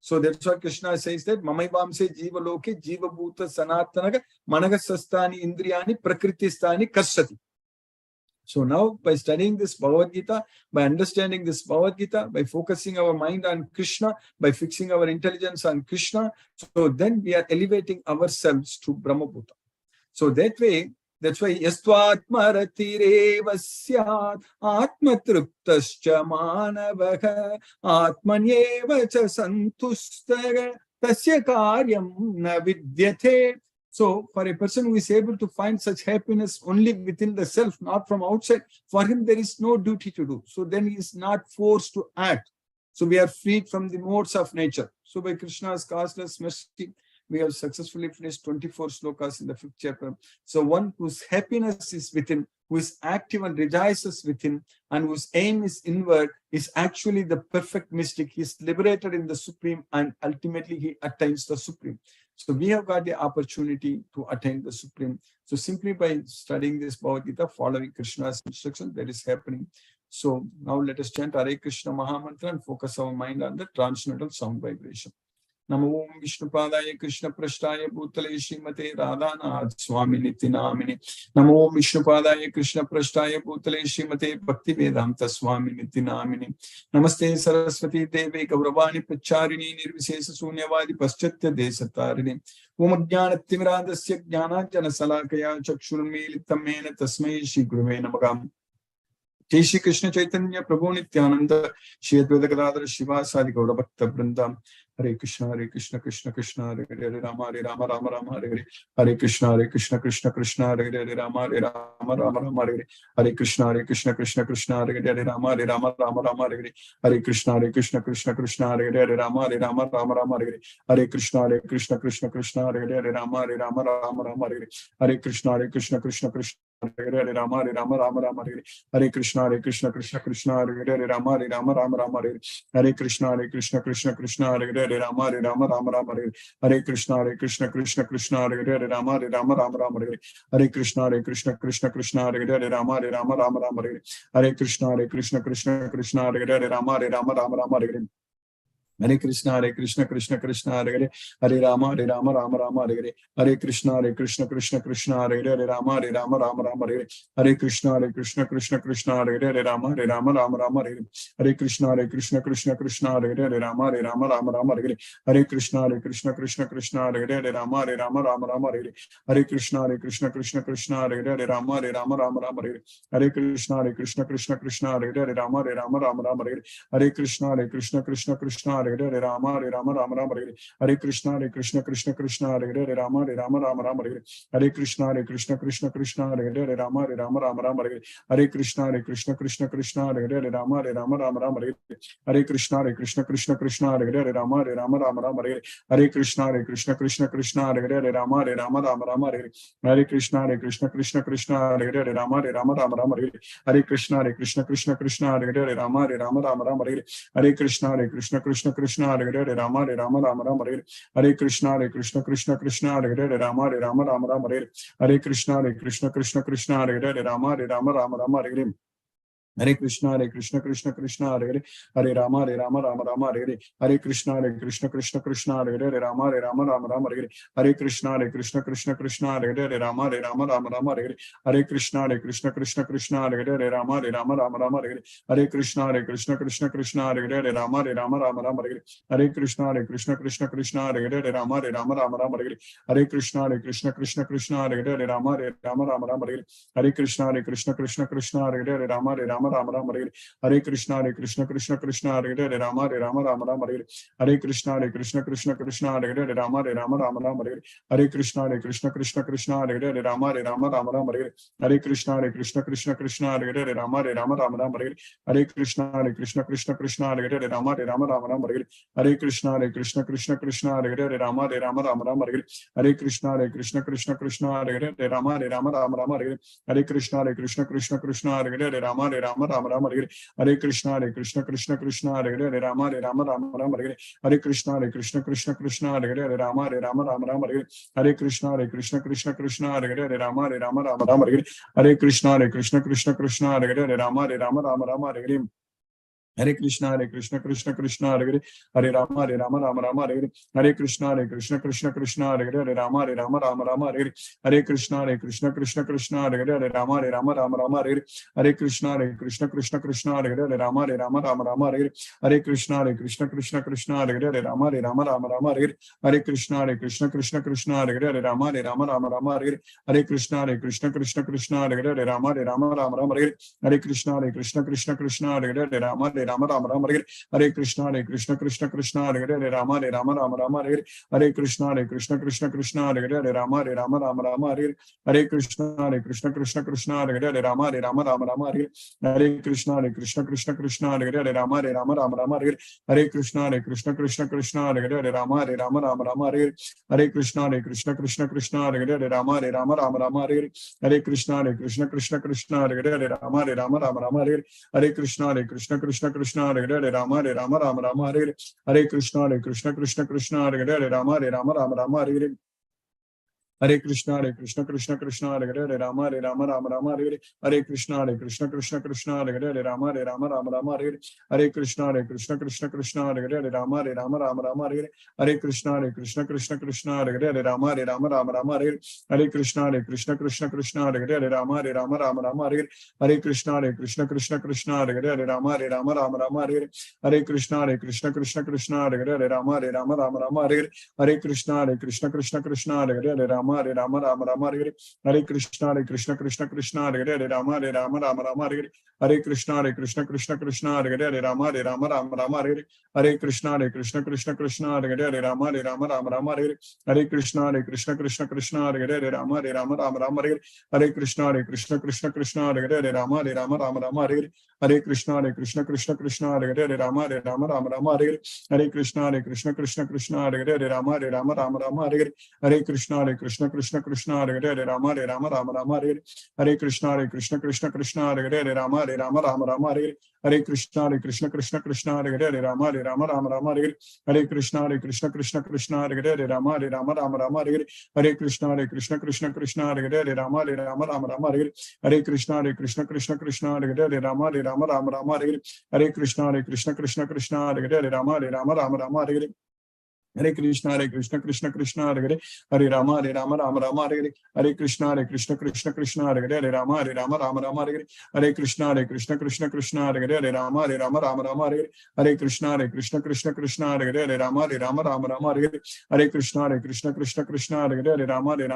[SPEAKER 1] So that's what Krishna says that Mamaivamse Jiva Loke Jiva Bhuta Sanatanaga Managasastani Indriyani Prakritistani Kasati. So now by studying this Bhagavad Gita, by understanding this Bhagavad Gita, by focusing our mind on Krishna, by fixing our intelligence on Krishna, so then we are elevating ourselves to Brahma Bhuta. So that way, that's why Yastvatma ratireva syat atma truptascha manavaha atmanyeva cha santustaga tasya karyam na vidyate. So for a person who is able to find such happiness only within the self, not from outside, for him there is no duty to do. So then he is not forced to act. So we are freed from the modes of nature. So by Krishna's causeless mercy, we have successfully finished 24 slokas in the 5th chapter. So one whose happiness is within, who is active and rejoices within, and whose aim is inward, is actually the perfect mystic. He is liberated in the Supreme, and ultimately he attains the Supreme. So we have got the opportunity to attain the Supreme. So simply by studying this Bhagavad Gita, following Krishna's instruction, that is happening. So now let us chant Hare Krishna Mahamantra and focus our mind on the transcendental sound vibration. Namo Vishnupadaya Krishna Prashtaya Bhutale Srimate Radhanath Swami Niti Namini. Namo Vishnupadaya Krishna Prashtaya Bhutale Srimate Bhakti Vedanta Swami Niti Namini. Namaste Saraswati Devi Gauravani Pacharini Nirvisesa Sunyavadi Paschatya Desatarini. Om Jnana Timirandasya Jnana Jana Salakaya Chakshurmilitamena Tasmai Shri Guruve Namagam. Jai Shri Krishna Chaitanya Prabhu Nityananda Shri Advaita Gadadhara Shivasadi Gaura Bhakta Vrinda. Hare Krishna Krishna Krishna Hare Hare Rama Rama Rama Hare Hare. Hare Krishna Krishna Krishna Hare Hare Rama Rama Hare Hare. Hare Krishna Krishna Krishna Hare Hare Rama Rama Hare Hare. Hare Krishna Krishna Krishna Hare Hare Rama Rama Hare Hare. Hare Krishna Krishna Krishna Hare Hare Rama Rama Hare Hare. Hare Krishna Krishna Krishna Hare Hare Rama Rama Hare Hare. Hare Krishna Krishna Hare Hare Rama Rama Hare Hare. Hare Krishna Krishna Hare Hare Rama Rama Hare Hare. Hare Krishna Krishna Hare Hare Rama Rama Hare Hare. Hare Krishna Krishna Hare Hare Rama Rama Hare Hare. Hare Krishna Krishna Hare Hare Rama Rama Hare Hare. Hare Krishna Krishna Hare Hare. Hare Rama Rama Hare Hare. Hare Krishna Krishna Hare Hare Rama Rama Hare Hare. Hare Krishna Krishna Hare Hare Rama Rama Hare Hare. Hare Krishna Krishna Hare Hare Rama Rama Hare Hare. Hare Krishna Krishna Hare Hare Rama Rama Hare Hare. Hare Krishna Krishna Hare Hare Rama Rama Hare Hare. Hare Krishna Krishna Hare Hare Rama Rama Hare Hare. Hare Krishna Krishna Hare Hare Rama Rama Hare Hare. Hare Krishna Krishna Hare Hare Rama Rama Hare Hare. Hare Krishna Krishna Hare Hare Rama Rama Hare Hare. Hare Krishna Krishna Hare Hare Rama Rama Hare Hare. Hare Krishna Krishna Hare Hare Rama Rama Hare Hare. Hare Krishna Krishna Hare Hare Rama Rama Hare Hare. Hare Krishna Krishna Hare Hare Rama Rama Hare Hare. Hare Krishna Krishna Hare Hare Rama Rama Hare Hare. Hare Krishna Krishna Hare Hare Rama Rama Hare Hare. Hare Krishna Krishna Hare Hare Rama Rama Hare Hare. Hare Krishna Krishna Hare Hare Rama Rama Hare Hare. Hare Krishna Krishna Krishna Hare Hare Hare Rama Rama Rama Hare Hare Hare Krishna Krishna Krishna Hare Hare Rama Rama Rama Hare Hare Hare Krishna Krishna Krishna Hare Hare Rama Rama Rama Hare Hare Hare Krishna Krishna Krishna Hare Hare Rama Rama Rama Hare Hare Hare Krishna Krishna Krishna Hare Hare Rama Rama Rama Hare Hare Hare Krishna Krishna Krishna Hare Hare Rama Rama Rama Hare Hare Hare Krishna Krishna Krishna Hare Hare Rama Rama Hare Hare Hare Krishna Krishna Krishna Hare Hare Rama Rama Hare Hare Krishna Krishna Hare Hare Rama Rama Hare Hare Krishna Krishna Krishna Hare Hare Rama Rama Hare Hare Krishna Krishna Krishna Hare Hare Rama Rama Hare Hare Krishna Krishna Krishna Hare Hare Rama Rama Hare Hare Krishna Krishna Krishna Hare Hare Rama Rama Hare Hare Krishna Krishna Krishna Hare Hare Rama Rama Hare Hare Krishna Krishna Krishna Hare Hare Rama Rama Hare Hare Krishna Krishna Krishna Hare Hare Rama Rama Hare Hare Krishna Krishna Krishna Hare Hare Rama Rama Hare Hare Krishna Krishna Krishna Hare Hare Rama Rama Hare Hare Krishna Krishna Krishna Hare Hare Rama Rama Hare Hare Krishna Krishna Krishna Hare Hare Rama Rama Hare Hare Hare Krishna Krishna Hare Hare Hare Rama Rama Hare Hare Hare Krishna Krishna Hare Hare Rama Rama Hare Hare Hare Krishna Krishna Krishna Hare Hare Rama Rama Hare Hare Hare Krishna Krishna Krishna Hare Hare Rama Rama Hare Hare Hare Krishna Krishna Krishna Hare Hare Rama Rama Hare Hare Hare Krishna Krishna Krishna Hare Hare Rama Rama Hare Hare Hare Krishna Krishna Krishna Hare Hare Rama Rama Hare Hare Hare Krishna Krishna Krishna Hare Hare Rama Rama Hare Hare Krishna Krishna Hare Hare Rama Rama Hare Hare Krishna Krishna Krishna Hare Hare Rama Rama Hare Hare Krishna Krishna Krishna Hare Hare Rama Rama Hare Hare Krishna Krishna Krishna Hare Hare Rama Rama Hare Hare Krishna Krishna Krishna Hare Hare Rama Rama Hare Hare Krishna Krishna Krishna Hare Hare Rama Rama Hare Hare Krishna Krishna Krishna Hare Hare Rama Rama Hare Hare Krishna Krishna Krishna Hare Hare Rama Rama Hare Hare Krishna Krishna Krishna Hare Hare Rama Rama Hare Hare Krishna Krishna Hare Hare Rama Rama Hare Hare Krishna Krishna Krishna Hare Hare Rama Rama Hare Hare Krishna Krishna Krishna Hare Hare Rama Rama Hare Hare Krishna Krishna Krishna Hare Hare Rama Rama Hare Hare Krishna Krishna Krishna Hare Hare Rama Rama Hare Hare Krishna Krishna Krishna Hare Hare Rama Rama Hare Hare Krishna Krishna Krishna Hare Hare Rama Rama Hare Hare Krishna Krishna Hare Hare Rama Rama Hare Hare Krishna Krishna Hare Hare Rama Rama Hare Hare Krishna Krishna Krishna Hare Hare Rama Rama Hare Hare Krishna Krishna Krishna Hare Hare Rama Rama Hare Hare Krishna Krishna Krishna Hare Hare Rama Rama Hare Hare Krishna Krishna Krishna Hare Hare Rama Rama Hare Hare Krishna Krishna Krishna Hare Hare Rama Rama Hare Hare Krishna Krishna Krishna Hare Hare Rama Rama Hare Hare Krishna Krishna Krishna Hare Hare Rama Rama Hare Hare Krishna Krishna Krishna Hare Hare Rama Rama Hare Hare Krishna Krishna Krishna Hare Hare Rama Rama Hare Hare Krishna Krishna Krishna Hare Hare Rama Rama Hare Hare Krishna Krishna Krishna Hare Hare Rama Rama Hare Hare Krishna Krishna Krishna Hare Hare Rama Rama Hare Hare Krishna Krishna Krishna Hare Hare Rama Rama Hare Hare Krishna Krishna Krishna Hare Hare Hare Rama Rama Hare Hare Krishna Krishna Krishna Hare Hare Rama Rama Hare Hare Krishna Krishna Krishna Hare Hare Rama Rama Hare Hare Krishna Krishna Krishna Hare Hare Rama Rama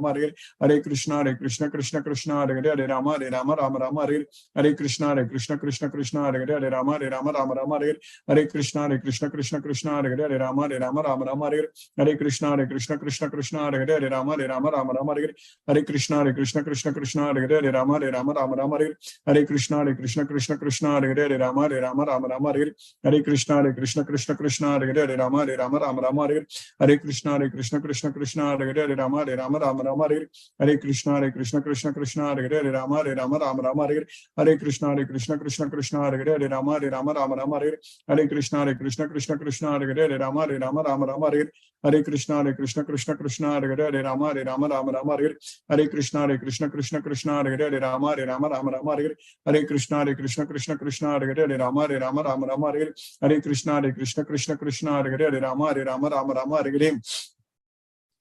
[SPEAKER 1] Hare Hare Krishna Krishna Krishna Hare Hare Rama Rama Hare Hare Krishna Krishna Krishna Hare Hare Rama Rama Hare Hare Krishna Krishna Krishna Hare Hare Rama Rama Hare Hare Krishna Krishna Krishna Hare Hare Rama Rama Hare Hare Krishna Krishna Krishna Hare Hare Rama Rama Hare Hare Krishna Krishna Krishna Hare Hare Rama Rama Hare Hare Krishna Krishna Krishna Hare Hare Rama Rama Hare Hare Krishna Krishna Krishna Hare Hare Rama Rama Hare Hare Krishna Krishna Krishna Hare Hare Rama Rama Hare Hare Krishna Krishna Krishna Hare Hare Rama Rama Hare Hare Krishna Krishna Krishna Hare Hare Rama Rama Hare Hare Krishna Krishna Krishna Hare Hare Rama Rama Rama Rama Hare Hare, Hare Krishna Krishna Krishna Hare Hare, Hare Rama Rama Rama Hare Hare, Hare Krishna Krishna Krishna Hare Hare, Hare Rama Rama Rama Hare Hare, Hare Krishna Krishna Krishna Hare Hare, Hare Rama Rama Rama Hare Hare, Hare Krishna Krishna Krishna Hare Hare, Hare Rama Rama Rama Hare Hare.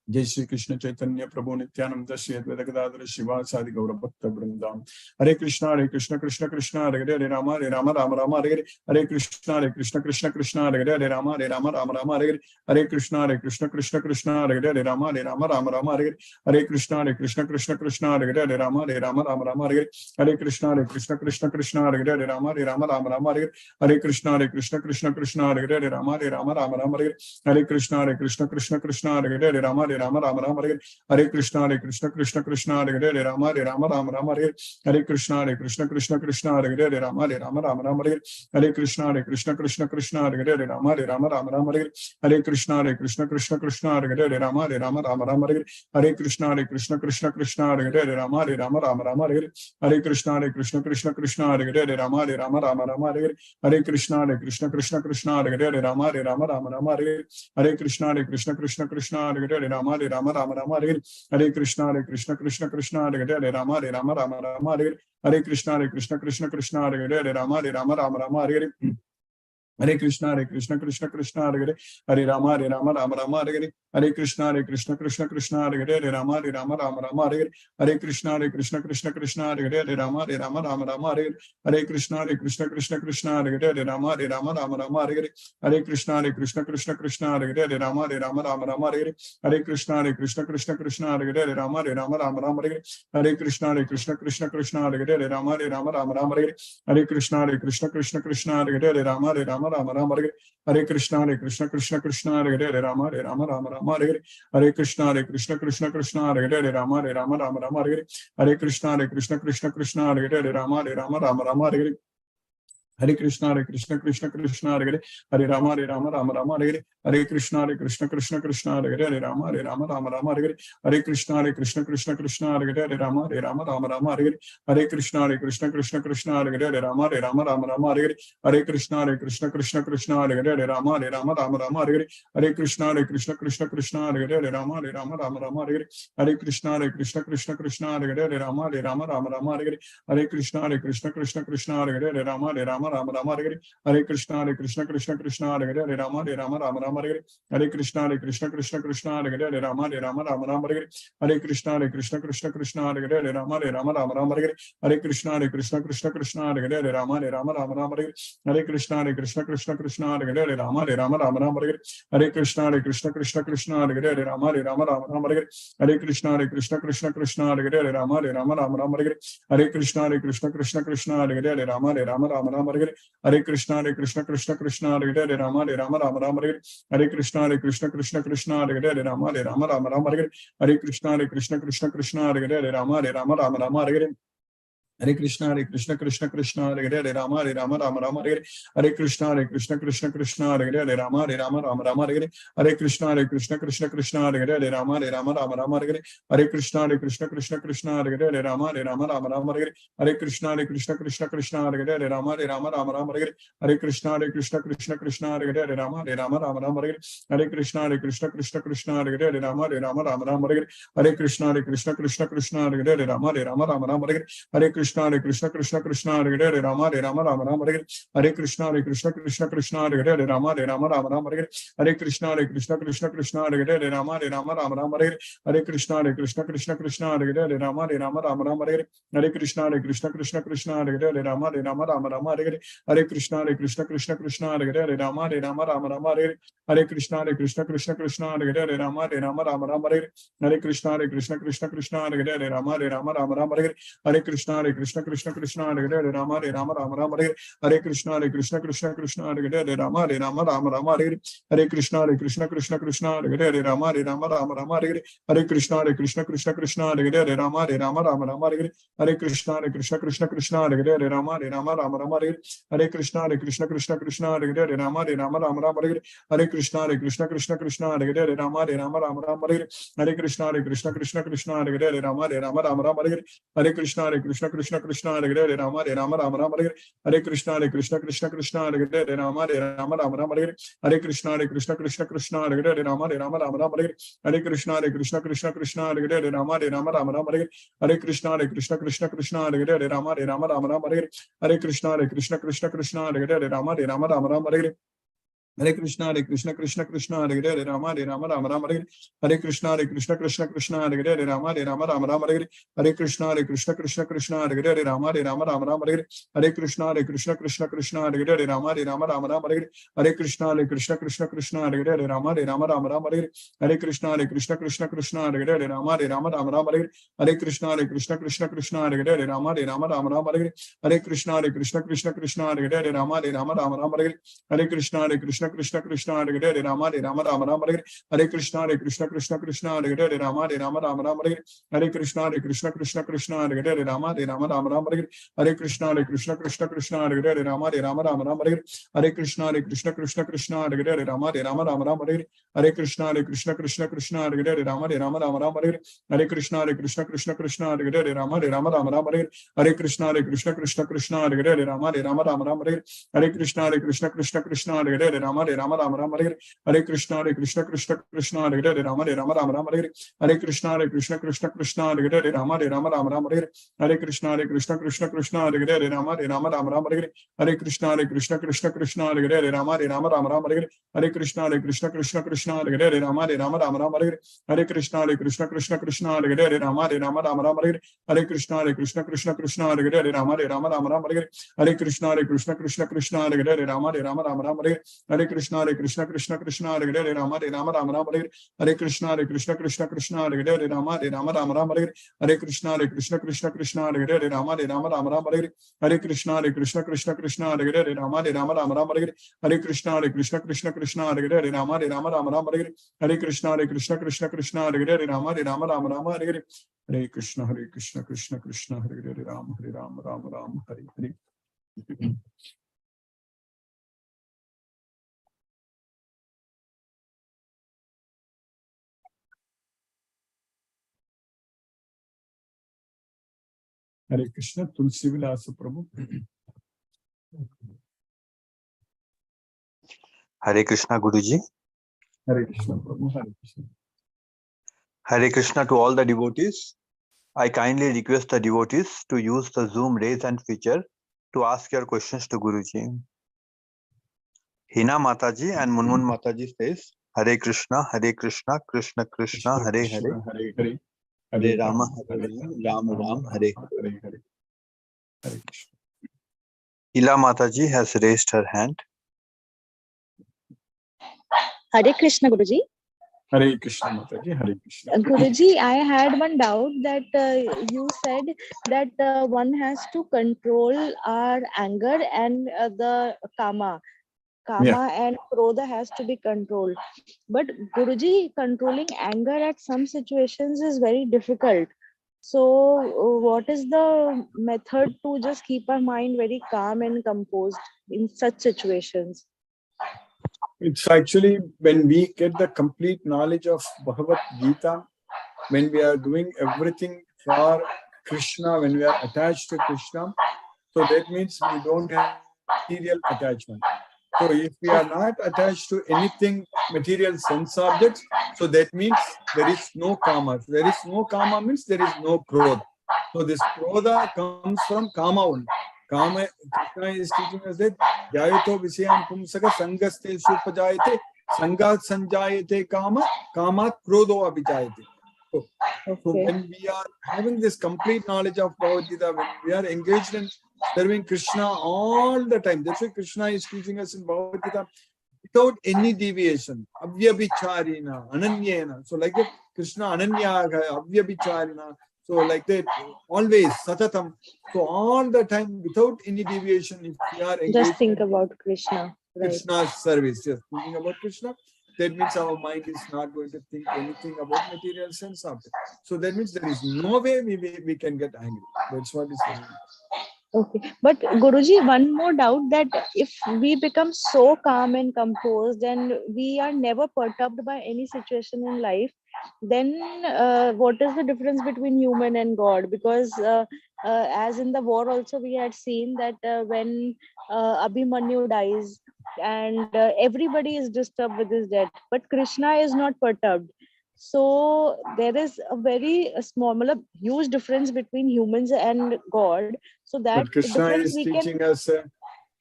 [SPEAKER 1] जय श्री कृष्ण चैतन्य प्रभु नित्यानंद श्री अद्वैत गदाधर शिवासादि गौर भक्त वृंदावन। हरे कृष्ण कृष्ण कृष्ण हरे हरे राम राम राम हरे हरे, हरे कृष्ण कृष्ण कृष्ण हरे हरे राम राम राम हरे हरे, हरे कृष्ण कृष्ण कृष्ण हरे हरे राम राम राम हरे हरे, हरे कृष्ण कृष्ण कृष्ण हरे हरे राम राम हरे हरे, हरे कृष्ण कृष्ण कृष्ण हरे हरे राम राम हरे हरे, हरे कृष्ण कृष्ण कृष्ण हरे हरे राम राम हरे हरे, हरे Krishna Krishna Hare Hare Ram Rama Rama Rama Hare, Hare Krishna Krishna Krishna Hare Hare, Rama Rama Rama Hare, Hare Krishna Krishna Krishna Hare Hare, Rama Rama Rama Hare, Hare Krishna Krishna Krishna Hare Hare, Rama Rama Rama Hare, Hare Krishna Krishna Krishna Hare Hare, Rama Rama Hare, Hare Krishna Krishna Krishna Hare Hare, Rama Rama Hare, Hare Krishna Krishna Krishna Hare Hare, Rama Rama Hare, Hare Krishna Krishna Krishna Hare Hare, Rama Rama Hare, Hare Krishna Krishna Krishna Hare Hare, Rama Rama Hare, Hare Krishna Krishna Krishna Hare Hare, Rama Rama Hare, Hare Krishna Krishna Krishna Hare Hare, Rama Rama Hare, Hare Krishna Krishna Hare Hare, Hare Rama Rama Hare Hare, Hare Krishna Krishna Hare Hare, Rama Rama Hare Hare, Hare Krishna Krishna Hare Hare, Rama Rama Hare Hare, Hare Krishna Krishna Hare Hare, Rama Rama Hare Hare, Hare Krishna Krishna Hare Hare, Rama Rama Hare Hare, Hare Krishna Krishna Hare Hare, Rama Rama Hare Hare, Hare Krishna Krishna Hare Hare, Rama Rama Hare Hare, Hare Krishna Krishna Hare Hare, Rama Rama Hare, Hare Krishna Krishna Hare Hare, Rama Rama Hare Hare, Hare Krishna Krishna Hare Hare, Rama Rama Hare Hare, Hare Krishna Krishna Hare Hare, Rama Rama Hare Hare, Hare Krishna Krishna Hare Hare, Hare Rama Rama Hare Hare, Hare Krishna Krishna Hare Hare, Rama Rama Hare Hare, Hare Krishna Krishna Hare Hare, Rama Rama Hare Hare, Hare Krishna Krishna Hare Hare, Rama Rama Hare Hare, Hare Krishna Krishna Hare Hare, Rama Rama Hare Hare, Hare Krishna Krishna Hare Hare, Rama Rama Hare Hare, Hare Krishna Krishna Hare Hare, Rama Rama Hare Hare, Hare Krishna Krishna Hare Hare, Rama Rama Hare Hare, Hare Krishna Krishna Hare Hare, Rama Rama Hare Hare, Hare Krishna Krishna Hare Hare, Rama Rama Hare Hare, Hare Krishna Krishna Hare Hare, Rama Rama Hare Hare, Hare Krishna Krishna Hare Hare, Rama Rama Hare Hare, Hare Krishna Krishna Hare Hare, Rama Rama Hare Hare, Hare Krishna Krishna Hare Hare, Rama Rama Hare Hare, Hare Krishna Krishna Hare Hare, Rama Rama Hare Hare, Hare Krishna Krishna Hare Hare, Rama Rama Hare Hare, Hare Krishna Krishna Hare Hare, Rama Rama Hare Hare, Hare Krishna Krishna Hare Hare, Rama Rama Hare Hare, Hare Krishna Krishna Hare Hare, Rama Rama Hare Hare, Hare Krishna Krishna Hare Hare, Rama Rama Hare Hare, Hare Krishna Krishna Hare Hare, Rama Rama Hare Hare, Hare Krishna Krishna Hare Hare, Rama Rama Hare Hare, Hare Krishna Krishna Hare Hare, Rama Rama Hare Hare, Hare Krishna Krishna Hare Hare, Rama Rama Hare Hare, Hare Krishna Krishna Hare Hare, Rama Rama Hare Hare, Hare Krishna Krishna Hare Hare, Rama Rama Hare Hare, Hare Krishna Krishna Hare Hare, Rama Rama Hare Hare, Hare Krishna Krishna Hare Hare, Rama Rama Hare Hare, Hare Krishna Krishna Hare Hare, Rama Rama Hare Hare, Hare Krishna Krishna Hare Hare, Rama Rama Hare Hare, Hare Krishna Krishna Hare Hare, Rama Rama Hare Hare, Hare Krishna Krishna Hare Hare, Rama Rama Hare Hare, Hare Krishna Krishna Hare Hare, Rama Rama Hare Hare, Hare Krishna Krishna Hare Hare, Rama Rama Hare Hare, Hare Krishna Krishna Hare Hare, Rama Rama Hare Hare, Hare Krishna Krishna Hare Hare, Rama Rama Hare Hare, Hare Krishna Krishna Hare Hare, Rama Rama Hare Hare, Hare Krishna Krishna Hare Hare, Rama Rama Hare Hare, Hare Krishna Krishna Hare Hare, Rama Rama Hare Hare, Hare Krishna Krishna Hare Hare, Rama Rama Hare Hare, Hare Krishna Krishna Hare Hare, Rama Rama Hare Hare, Hare Krishna Krishna Hare Hare, Rama Rama Hare Hare, Hare Krishna Krishna Hare Hare, Rama Rama Hare Hare, Hare Krishna Krishna Krishna Krishna Hare Hare Rama Hare Rama Rama Rama Hare Krishna Krishna Krishna Hare Hare Rama Hare Rama Rama Rama Hare Krishna Krishna Krishna Hare Hare Rama Hare Rama Rama Rama Hare Krishna Krishna Krishna Hare Hare Rama Hare Rama Rama Rama Hare Krishna Krishna Krishna Hare Hare Rama Hare Rama Rama Rama Hare Krishna Krishna Krishna Hare Hare Rama Hare Rama Rama Rama Hare Krishna Krishna Krishna Hare Hare Rama Hare Rama Rama Rama Hare Krishna Krishna Krishna Hare Hare Rama Hare Rama Rama Rama Hare Krishna Krishna Krishna Hare Hare Rama Hare Rama Rama Rama Hare Krishna Krishna Krishna Hare Hare Rama Hare Rama Rama Rama Hare Krishna Krishna Krishna Hare Hare Rama Hare Rama Rama Rama Hare Krishna Krishna Krishna Hare Hare Rama Hare Rama Rama Rama Hare Krishna Krishna Krishna Hare Hare Rama Hare Rama Rama Rama Hare Krishna Krishna Krishna Hare Hare Rama Hare Rama Rama Rama Hare Krishna Krishna Krishna Hare Hare Rama Hare Rama Rama Rama Hare Krishna Krishna Krishna Hare Hare Rama Hare Rama Rama Rama Hare Krishna Krishna Krishna Hare Hare Rama Hare Rama Rama Rama Hare Krishna Krishna Krishna Hare Hare Rama Hare Rama Rama Rama Hare Krishna Krishna Krishna Hare Hare Rama Hare Rama Rama Rama Hare Krishna Krishna Krishna Hare Hare Rama Hare Rama Rama Rama Hare Krishna Krishna Krishna Hare Hare Rama Hare Rama Rama Rama Hare Krishna Krishna Krishna Hare Hare Rama Hare Rama Rama Rama Hare Krishna Krishna Krishna Hare Hare Rama Hare Rama Rama Rama Hare Krishna Krishna Krishna Hare Hare Rama Hare Rama Rama Rama Hare Krishna Krishna Krishna Hare Hare Rama Hare Rama Rama Rama Hare Krishna Krishna Krishna Hare Hare Rama Hare Rama Rama Rama Hare Krishna Krishna Krishna Hare Hare Rama Hare Rama Rama Rama Hare Krishna Krishna Krishna Hare Hare Rama Hare Rama Rama Rama Hare Krishna Krishna Krishna Hare Hare Rama Hare Rama Rama Rama Hare Krishna Krishna Krishna Hare Hare Rama Hare Rama Rama Rama Hare Krishna Krishna Krishna Hare Hare Rama Hare Rama Rama Rama Hare Krishna Krishna Krishna Hare Hare Rama Hare Rama Rama Rama Hare Krishna Krishna Krishna Hare Hare Rama Hare Rama Rama Rama Hare Krishna Krishna Krishna Hare Hare Rama Hare Rama Rama Rama Hare Krishna Krishna Krishna Hare Hare Rama Hare Rama Rama Rama Hare Krishna Krishna Krishna Hare Hare Rama Hare Rama Rama Rama Hare Krishna Krishna Krishna Hare Hare Rama Hare Rama Rama Rama Hare Krishna Krishna Hare Hare Rama Hare Rama Rama Rama Hare Hare. Hare Krishna, Tulsi Vilasa Prabhu.
[SPEAKER 2] Hare Krishna Guruji.
[SPEAKER 1] Hare Krishna Prabhu. Hare Krishna.
[SPEAKER 2] Hare Krishna to all the devotees. I kindly request the devotees to use the Zoom raise hand feature to ask your questions to Guruji. Hina Mataji and Munmun Mataji says, Hare Krishna, Krishna Krishna, Hare Hare,
[SPEAKER 1] Hare Hare,
[SPEAKER 2] Hare Rama, Hare Rama, Rama Hare
[SPEAKER 1] Hare Hare. Hare Krishna.
[SPEAKER 2] Ila Mataji has raised her hand.
[SPEAKER 3] Hare Krishna, Guruji.
[SPEAKER 1] Hare Krishna, Mataji. Hare Krishna.
[SPEAKER 3] Guruji, I had one doubt that you said that one has to control our anger and the kama. Kama and krodha has to be controlled. But Guruji, controlling anger at some situations is very difficult. So what is the method to just keep our mind very calm and composed in such situations?
[SPEAKER 1] It's actually when we get the complete knowledge of Bhagavad Gita, when we are doing everything for Krishna, when we are attached to Krishna, so that means we don't have material attachment. So if we are not attached to anything, material sense objects, so that means there is no kama. There is no kama means there is no krodha. So this krodha comes from kama only. Kama, Krishna is teaching us that Jayato Visayam Pumsaka Sangaste Supajayate Sangat Sanjayate Kama Kamat Krodho Abhijayate. So when we are having this complete knowledge of Bhagavad Gita, when we are engaged in serving Krishna all the time, that's why Krishna is teaching us in Bhagavad Gita without any deviation. Avyabhicharina, Ananyena. So like that, Krishna Ananyaga, Avyabhicharina. So like that, always, Satatam. So all the time, without any deviation, if we are engaged,
[SPEAKER 3] just think about Krishna.
[SPEAKER 1] Krishna's
[SPEAKER 3] right.
[SPEAKER 1] service, just thinking about Krishna, that means our mind is not going to think anything about material sense object. So that means there is no way we can get angry. That's what is saying.
[SPEAKER 3] Okay, but Guruji, one more doubt, that if we become so calm and composed and we are never perturbed by any situation in life, then what is the difference between human and God? Because as in the war also we had seen that when Abhimanyu dies and everybody is disturbed with his death, but Krishna is not perturbed. So there is a very small, huge difference between humans and God. So that
[SPEAKER 1] But Krishna
[SPEAKER 3] difference
[SPEAKER 1] is
[SPEAKER 3] we can.
[SPEAKER 1] teaching us,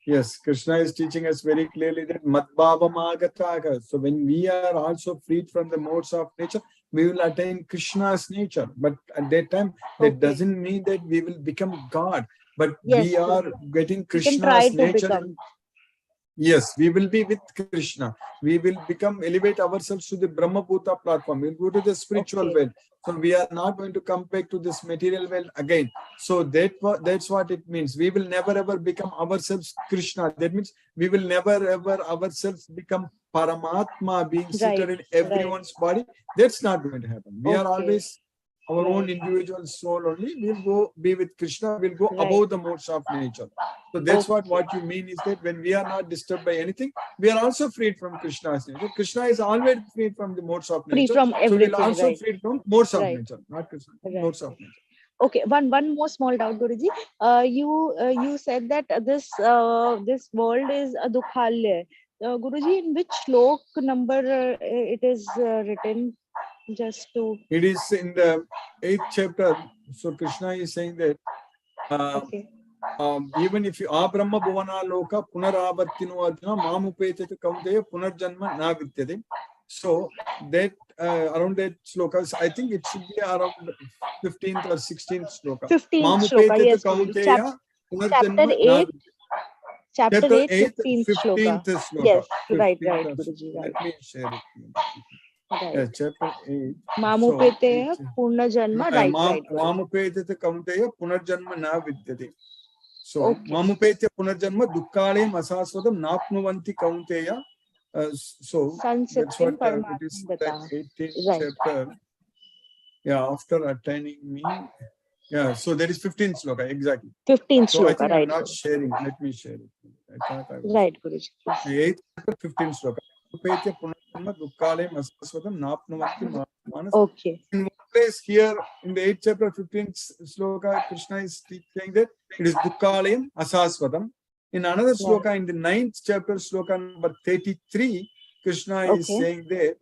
[SPEAKER 1] yes, Krishna is teaching us very clearly that Madbhavamagataga. So when we are also freed from the modes of nature, we will attain Krishna's nature. But at that time, that
[SPEAKER 3] Okay.
[SPEAKER 1] doesn't mean that we will become God. But we
[SPEAKER 3] Yes,
[SPEAKER 1] are getting
[SPEAKER 3] we can try
[SPEAKER 1] Krishna's
[SPEAKER 3] to
[SPEAKER 1] nature
[SPEAKER 3] become.
[SPEAKER 1] in. Yes, we will be with Krishna. We will elevate ourselves to the Brahma Bhuta platform. We'll go to the spiritual
[SPEAKER 3] Okay.
[SPEAKER 1] world. So we are not going to come back to this material world again. So that's what it means. We will never ever become ourselves Krishna. That means we will never ever ourselves become Paramatma being seated
[SPEAKER 3] Right.
[SPEAKER 1] in
[SPEAKER 3] Right.
[SPEAKER 1] everyone's body. That's not going to happen. We are
[SPEAKER 3] Okay.
[SPEAKER 1] always our own
[SPEAKER 3] Right.
[SPEAKER 1] individual soul only. We'll go be with Krishna. We'll go
[SPEAKER 3] Right.
[SPEAKER 1] above the modes of nature. So that's
[SPEAKER 3] Okay.
[SPEAKER 1] what you mean is that when we are not disturbed by anything, we are also freed from Krishna's nature. Krishna is always freed from the modes of
[SPEAKER 3] Free
[SPEAKER 1] nature.
[SPEAKER 3] from
[SPEAKER 1] So we'll
[SPEAKER 3] everything.
[SPEAKER 1] also
[SPEAKER 3] Right.
[SPEAKER 1] freed from modes of
[SPEAKER 3] Right.
[SPEAKER 1] nature, not Krishna,
[SPEAKER 3] Right.
[SPEAKER 1] modes of nature.
[SPEAKER 3] Okay. One more small doubt, Guruji. You said that this world is a dukhalya. Guruji, in which slok number it is written? Just to.
[SPEAKER 1] It is in the 8th chapter. So Krishna is saying that
[SPEAKER 3] Okay.
[SPEAKER 1] even if you Brahma Bhuvana Loka Punaravartino Arjuna Mamupete Kaunteya Punarjanma Na Vidyate. So that around that slokas, I think it should be around 15th or 16th sloka.
[SPEAKER 3] 15th shloka.
[SPEAKER 1] Mamupete
[SPEAKER 3] Yes, Guruji.
[SPEAKER 1] Kaunteya
[SPEAKER 3] Chapter
[SPEAKER 1] Punarjanma Na
[SPEAKER 3] 8.
[SPEAKER 1] Vidyate.
[SPEAKER 3] Chapter
[SPEAKER 1] Chapter
[SPEAKER 3] 8,
[SPEAKER 1] 8,
[SPEAKER 3] 15th shloka.
[SPEAKER 1] 15th sloka.
[SPEAKER 3] Yes, right,
[SPEAKER 1] 15th.
[SPEAKER 3] right, Guruji,
[SPEAKER 1] Let
[SPEAKER 3] right,
[SPEAKER 1] me share it.
[SPEAKER 3] right.
[SPEAKER 1] Chapter 8. So,
[SPEAKER 3] Mamupete Purna Janma, right, right, Guruji.
[SPEAKER 1] Mamupete Kaunteya Punarjanma Na Vidyate. So,
[SPEAKER 3] Okay.
[SPEAKER 1] Mamupetya Punarjanma Dukkalem Asaswadam Napnuvanti Kaunteya. So, that's
[SPEAKER 3] Sansatyam
[SPEAKER 1] what it is in the
[SPEAKER 3] Paramatmagata.
[SPEAKER 1] 18th
[SPEAKER 3] Right.
[SPEAKER 1] chapter. Yeah, after attaining me. Yeah, so there is 15th sloka, exactly.
[SPEAKER 3] 15th
[SPEAKER 1] So, I
[SPEAKER 3] shloka,
[SPEAKER 1] think I'm
[SPEAKER 3] right,
[SPEAKER 1] not
[SPEAKER 3] Guruji.
[SPEAKER 1] sharing. Let me share it. I thought I was.
[SPEAKER 3] Right, Guruji.
[SPEAKER 1] The 8th chapter, 15th sloka. Mamupetya Punarjanma Dukkalem Asaswadam Napnuvanti Manas.
[SPEAKER 3] Okay.
[SPEAKER 1] In one place here in the 8th chapter, 15th sloka, Krishna is saying that it is Dukkalayam Asaswadam. In another
[SPEAKER 3] Right.
[SPEAKER 1] sloka, in the 9th chapter, sloka number 33, Krishna is
[SPEAKER 3] Okay.
[SPEAKER 1] saying that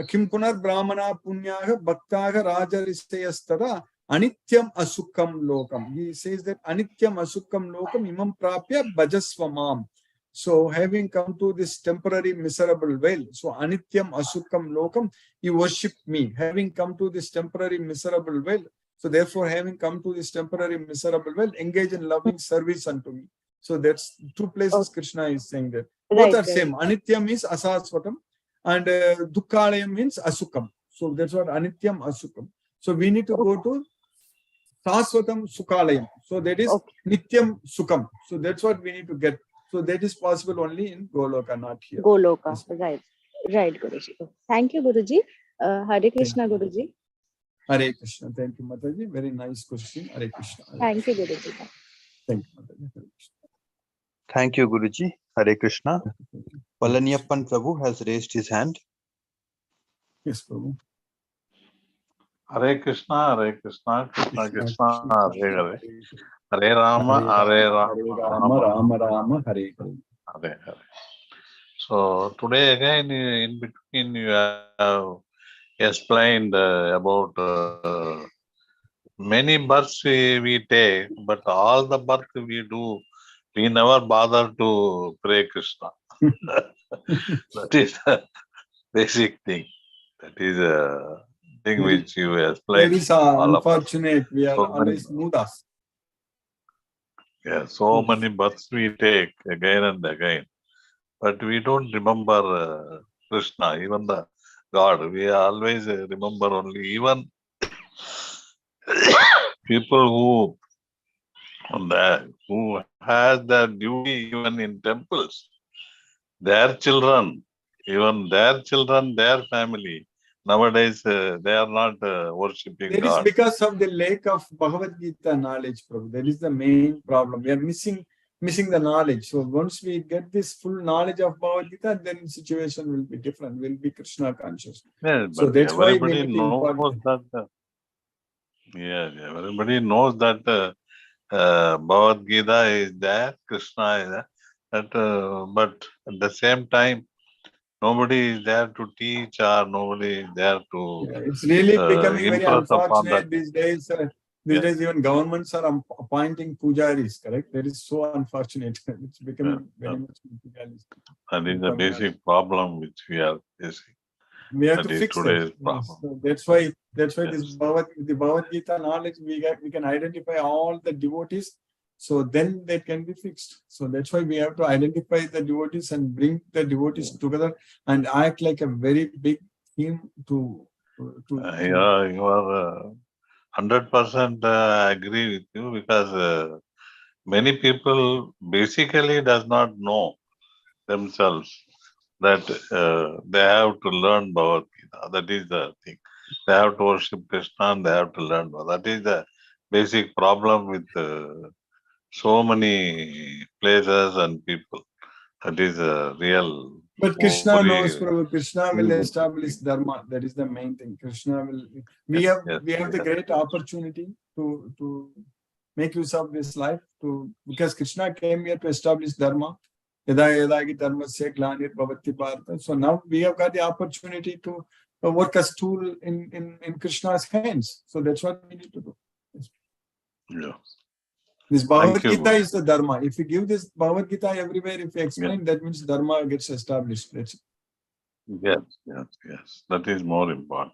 [SPEAKER 1] Kim Punar Brahmana Punyaha Bhaktaha Rajarisayastada Anityam Asukam Lokam. He says that Anityam Asukam Lokam Imam Prapya Bhajasvamam. So having come to this temporary miserable well, so Anityam Asukam Lokam, you worship me, having come to this temporary miserable well. So therefore, having come to this temporary miserable well, engage in loving service unto me. So that's two places
[SPEAKER 3] Okay.
[SPEAKER 1] Krishna is saying that. Both
[SPEAKER 3] Right,
[SPEAKER 1] are
[SPEAKER 3] right.
[SPEAKER 1] same. Anityam is asasvatam and Dukkalayam means asukam. So that's what Anityam Asukam. So we need to go to Sasvatam Sukalayam. So that is
[SPEAKER 3] Okay.
[SPEAKER 1] Nityam Sukam. So that's what we need to get. So that is possible only in Goloka, not here.
[SPEAKER 3] Goloka.
[SPEAKER 1] Yes.
[SPEAKER 3] Right. Right, Guruji. Thank you, Guruji. Hare Krishna,
[SPEAKER 1] you.
[SPEAKER 3] Guruji.
[SPEAKER 1] Hare Krishna. Thank you, Mataji. Very nice question. Hare Krishna. Hare
[SPEAKER 3] Thank you,
[SPEAKER 1] Krishna.
[SPEAKER 3] Guruji.
[SPEAKER 1] Thank you, Mataji. Hare Krishna.
[SPEAKER 2] Thank you, Guruji. Hare Krishna. Palaniyappan Prabhu has raised his hand.
[SPEAKER 1] Yes, Prabhu.
[SPEAKER 4] Hare Krishna, Krishna Krishna, Hare Hare. Hare
[SPEAKER 1] Hare
[SPEAKER 4] Rama, Hare
[SPEAKER 1] Rama, Rama Rama, Hare Hare.
[SPEAKER 4] Hare Hare. So today again in between you have explained about many births we take, but all the birth we do, we never bother to pray Krishna. That is the basic thing. That is a thing which you explained.
[SPEAKER 1] That is
[SPEAKER 4] all of us.
[SPEAKER 1] unfortunate. We are
[SPEAKER 4] So many,
[SPEAKER 1] always mudas.
[SPEAKER 4] yeah, so many births we take again and again, but we don't remember Krishna, even the God. We always remember only even people who has their duty even in temples, their children, even their children, their family, Nowadays, they are not worshipping
[SPEAKER 1] That is
[SPEAKER 4] God.
[SPEAKER 1] because of the lack of Bhagavad Gita knowledge, Prabhu. That is the main problem. We are missing the knowledge. So once we get this full knowledge of Bhagavad Gita, then situation will be different. We'll be Krishna conscious.
[SPEAKER 4] Yeah,
[SPEAKER 1] So
[SPEAKER 4] but
[SPEAKER 1] that's why we
[SPEAKER 4] everybody
[SPEAKER 1] make it
[SPEAKER 4] knows
[SPEAKER 1] important.
[SPEAKER 4] that. Everybody knows that Bhagavad Gita is there, Krishna is there. But at the same time, nobody is there to teach, or nobody is there to
[SPEAKER 1] Yeah, it's really becoming very
[SPEAKER 4] impress upon that.
[SPEAKER 1] unfortunate these days. These
[SPEAKER 4] Yeah.
[SPEAKER 1] days, even governments are appointing pujaris, correct? That is so unfortunate. It's becoming very much pujaris.
[SPEAKER 4] That is the basic problem which we are facing.
[SPEAKER 1] We have
[SPEAKER 4] That
[SPEAKER 1] to
[SPEAKER 4] is
[SPEAKER 1] fix
[SPEAKER 4] today's
[SPEAKER 1] that.
[SPEAKER 4] problem.
[SPEAKER 1] So that's why
[SPEAKER 4] Yes.
[SPEAKER 1] the Bhagavad Gita knowledge, we can identify all the devotees. So then they can be fixed. So that's why we have to identify the devotees and bring the devotees together and act like a very big team to
[SPEAKER 4] Yeah, you are 100% agree with you, because many people basically does not know themselves that they have to learn Bhagavad Gita. That is the thing. They have to worship Krishna and they have to learn. That is the basic problem with so many places and people. That is a real.
[SPEAKER 1] But Krishna
[SPEAKER 4] worry.
[SPEAKER 1] knows, Prabhu. Krishna will establish dharma. That is the main thing. Krishna will. We have the great opportunity to make use of this life because Krishna came here to establish dharma. Yada yada dharma se glanir bhavati bharata. So now we have got the opportunity to work as tool in Krishna's hands. So that's what we need to do.
[SPEAKER 4] Yeah.
[SPEAKER 1] This Bhagavad Gita is the dharma. If you give this Bhagavad Gita everywhere, if you explain, that means dharma gets established. That's it.
[SPEAKER 4] Yes. That is more important.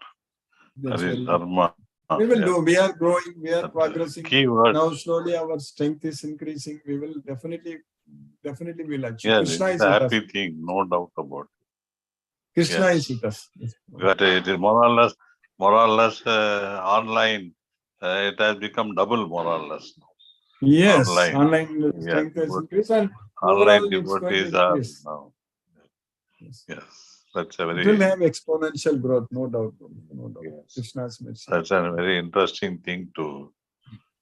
[SPEAKER 1] That's
[SPEAKER 4] that is dharma.
[SPEAKER 1] We will do. We are growing. We are progressing.
[SPEAKER 4] Keyword.
[SPEAKER 1] Now slowly our strength is increasing. We will definitely will achieve.
[SPEAKER 4] Yes,
[SPEAKER 1] Krishna
[SPEAKER 4] it's
[SPEAKER 1] is
[SPEAKER 4] a
[SPEAKER 1] with
[SPEAKER 4] happy
[SPEAKER 1] us.
[SPEAKER 4] thing, no doubt about it.
[SPEAKER 1] Krishna
[SPEAKER 4] Yes.
[SPEAKER 1] is with us. Yes.
[SPEAKER 4] But it is more or less online. It has become double more or less.
[SPEAKER 1] Yes,
[SPEAKER 4] Online.
[SPEAKER 1] online strength has increased and
[SPEAKER 4] Online
[SPEAKER 1] overall it's going to
[SPEAKER 4] devotees are
[SPEAKER 1] increase.
[SPEAKER 4] now.
[SPEAKER 1] Yes.
[SPEAKER 4] That's a
[SPEAKER 1] It will
[SPEAKER 4] very.
[SPEAKER 1] have exponential growth, no doubt. No doubt.
[SPEAKER 4] Yes.
[SPEAKER 1] Krishna's mercy.
[SPEAKER 4] That's a very interesting thing to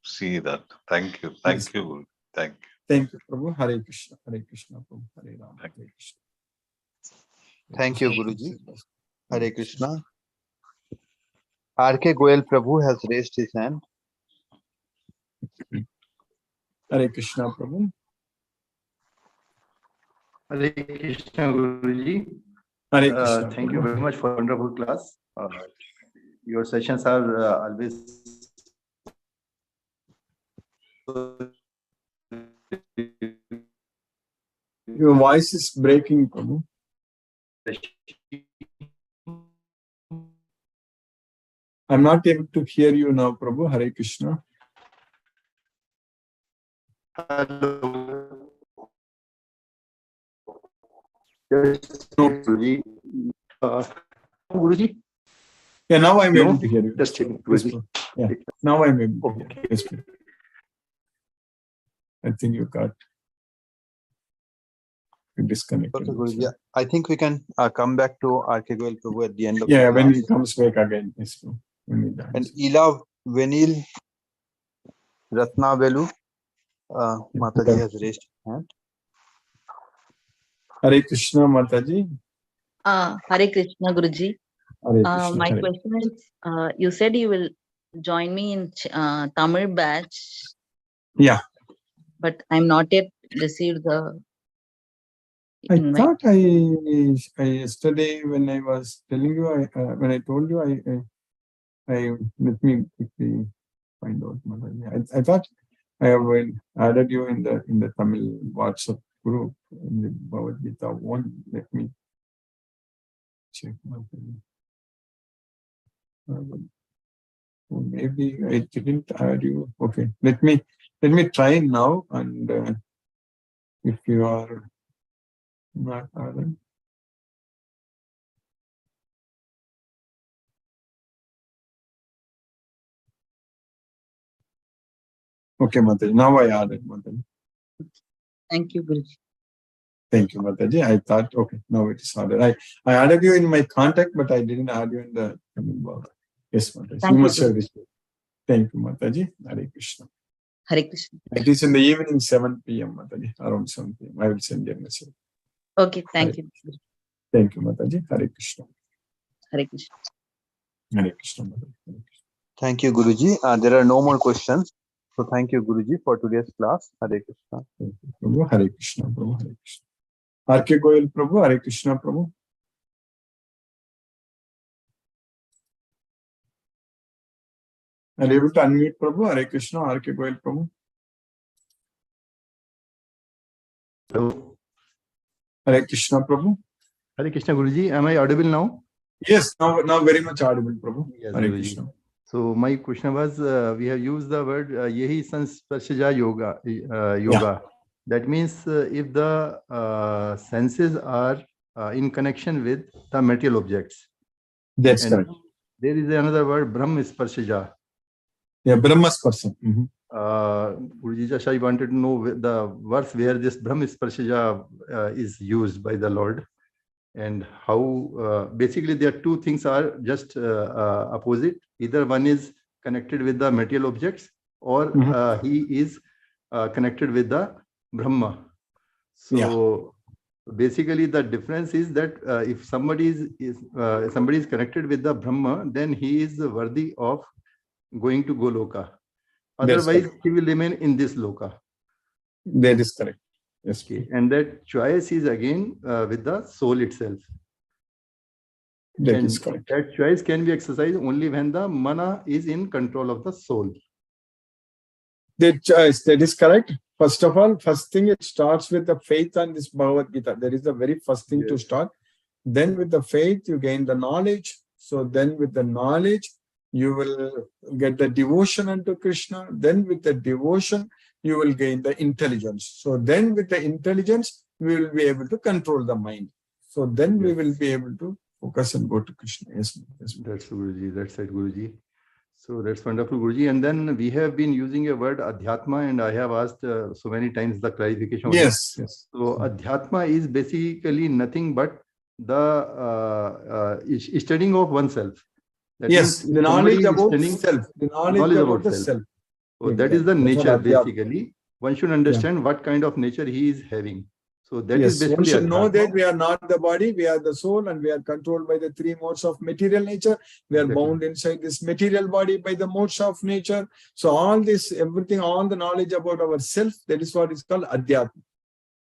[SPEAKER 4] see that. Thank you. Thank you. Thank you.
[SPEAKER 1] Thank you, Prabhu. Hare Krishna. Hare Krishna, Prabhu. Hare Rama. Hare Krishna.
[SPEAKER 2] Thank you, Guruji. Hare Krishna. R.K. Goel Prabhu has raised his hand.
[SPEAKER 1] Hare Krishna, Prabhu.
[SPEAKER 5] Hare Krishna, Guruji.
[SPEAKER 1] Hare Krishna.
[SPEAKER 5] Thank you very much for a wonderful class. Your sessions are always
[SPEAKER 1] Your voice is breaking, Prabhu. I'm not able to hear you now, Prabhu. Hare Krishna.
[SPEAKER 5] Hello. Yes, Guruji. Guruji?
[SPEAKER 1] Yeah, now I'm
[SPEAKER 5] No?
[SPEAKER 1] able to hear you.
[SPEAKER 5] Just checking,
[SPEAKER 1] Yes,
[SPEAKER 5] Guruji.
[SPEAKER 1] Prabhu. Yeah, now I'm able to hear you. Yes, Prabhu. I think you got disconnected.
[SPEAKER 2] Okay, Guruji. I think we can come back to R.K. Goel Prabhu at the end of
[SPEAKER 1] Yeah,
[SPEAKER 2] the
[SPEAKER 1] when
[SPEAKER 2] class.
[SPEAKER 1] he comes back again. Yes, Prabhu. When he dies.
[SPEAKER 2] And Ila Venil Ratnavelu, Mataji has raised her hand.
[SPEAKER 1] Hare Krishna, Mataji.
[SPEAKER 6] Hare Krishna, Guruji.
[SPEAKER 1] Hare Krishna.
[SPEAKER 6] My
[SPEAKER 1] Hare.
[SPEAKER 6] question is, you said you will join me in Tamil batch.
[SPEAKER 1] Yeah.
[SPEAKER 6] But I'm not yet received the
[SPEAKER 1] I
[SPEAKER 6] invite.
[SPEAKER 1] thought I yesterday when I was telling you, when I told you, I let me quickly find out. Mataji. I thought I have added you in the Tamil WhatsApp group in the Bhagavad Gita one. Let me check. Maybe I didn't add you. Okay, let me try now, and if you are not added. Okay, Mataji. Now I added, Mataji.
[SPEAKER 6] Thank you, Guruji.
[SPEAKER 1] Thank you, Mataji. I thought, okay, now it is ordered. I added you in my contact, but I didn't add you in the coming board. Yes, Mataji.
[SPEAKER 6] Thank
[SPEAKER 1] You
[SPEAKER 6] you,
[SPEAKER 1] must have
[SPEAKER 6] Guruji.
[SPEAKER 1] received. Thank you, Mataji. Hare Krishna.
[SPEAKER 6] Hare Krishna.
[SPEAKER 1] It is in the evening, 7 p.m., Mataji, around 7 p.m. I will send you a message.
[SPEAKER 6] Okay, thank
[SPEAKER 1] Hare
[SPEAKER 6] you.
[SPEAKER 1] Krishna. Thank you, Mataji. Hare Krishna.
[SPEAKER 6] Hare Krishna.
[SPEAKER 1] Hare Krishna, Mataji. Hare Krishna.
[SPEAKER 2] Thank you, Guruji. There are no more questions. So thank you, Guruji, for today's class. Hare Krishna.
[SPEAKER 1] Thank you, Prabhu. Hare Krishna, Prabhu. Hare Krishna. R.K. Goyal, Prabhu. Hare Krishna, Prabhu. Are you able to unmute, Prabhu? Hare Krishna, R.K. Goyal, Prabhu.
[SPEAKER 5] Hello.
[SPEAKER 1] Hare Krishna, Prabhu.
[SPEAKER 5] Hare Krishna, Guruji. Am I audible now?
[SPEAKER 1] Yes, now very much audible, Prabhu.
[SPEAKER 5] Yes,
[SPEAKER 1] Hare
[SPEAKER 5] Guruji.
[SPEAKER 1] Krishna.
[SPEAKER 5] So my question was, we have used the word yehi sansparshaja yoga. That means if the senses are in connection with the material objects.
[SPEAKER 1] That's
[SPEAKER 5] And
[SPEAKER 1] correct.
[SPEAKER 5] there is another word, Brahmasparshaja.
[SPEAKER 1] Yeah, Brahmasparsa.
[SPEAKER 5] Guruji, just I wanted to know the verse where this Brahmasparshaja is used by the Lord, and how basically there are two things are just opposite. Either one is connected with the material objects, or he is connected with the Brahma. So basically the difference is that if somebody is connected with the Brahma, then he is worthy of going to Goloka. Otherwise, he will remain in this loka.
[SPEAKER 1] That is correct. Yes.
[SPEAKER 5] Okay. And that choice is again with the soul itself.
[SPEAKER 1] That is correct.
[SPEAKER 5] That choice can be exercised only when the mana is in control of the soul.
[SPEAKER 1] That choice, that is correct. First of all, first thing, it starts with the faith on this Bhagavad Gita. That is the very first thing to start. Then with the faith, you gain the knowledge. So then with the knowledge, you will get the devotion unto Krishna. Then with the devotion, you will gain the intelligence. So then with the intelligence, we will be able to control the mind. So then we will be able to focus and go to Krishna. Yes.
[SPEAKER 5] That's Guruji. That's it, Guruji. So that's wonderful, Guruji. And then we have been using a word Adhyatma, and I have asked so many times the clarification.
[SPEAKER 1] Yes.
[SPEAKER 5] So Adhyatma is basically nothing but the studying of oneself. That
[SPEAKER 1] yes, the knowledge about self. The knowledge about the self.
[SPEAKER 5] So that is the nature, basically. One should understand what kind of nature he is having. So that is basically
[SPEAKER 1] one should know
[SPEAKER 5] Adhyatma.
[SPEAKER 1] that we are not the body, we are the soul, and we are controlled by the three modes of material nature. We are bound inside this material body by the modes of nature. So all this, everything, all the knowledge about ourself, that is what is called Adhyatma.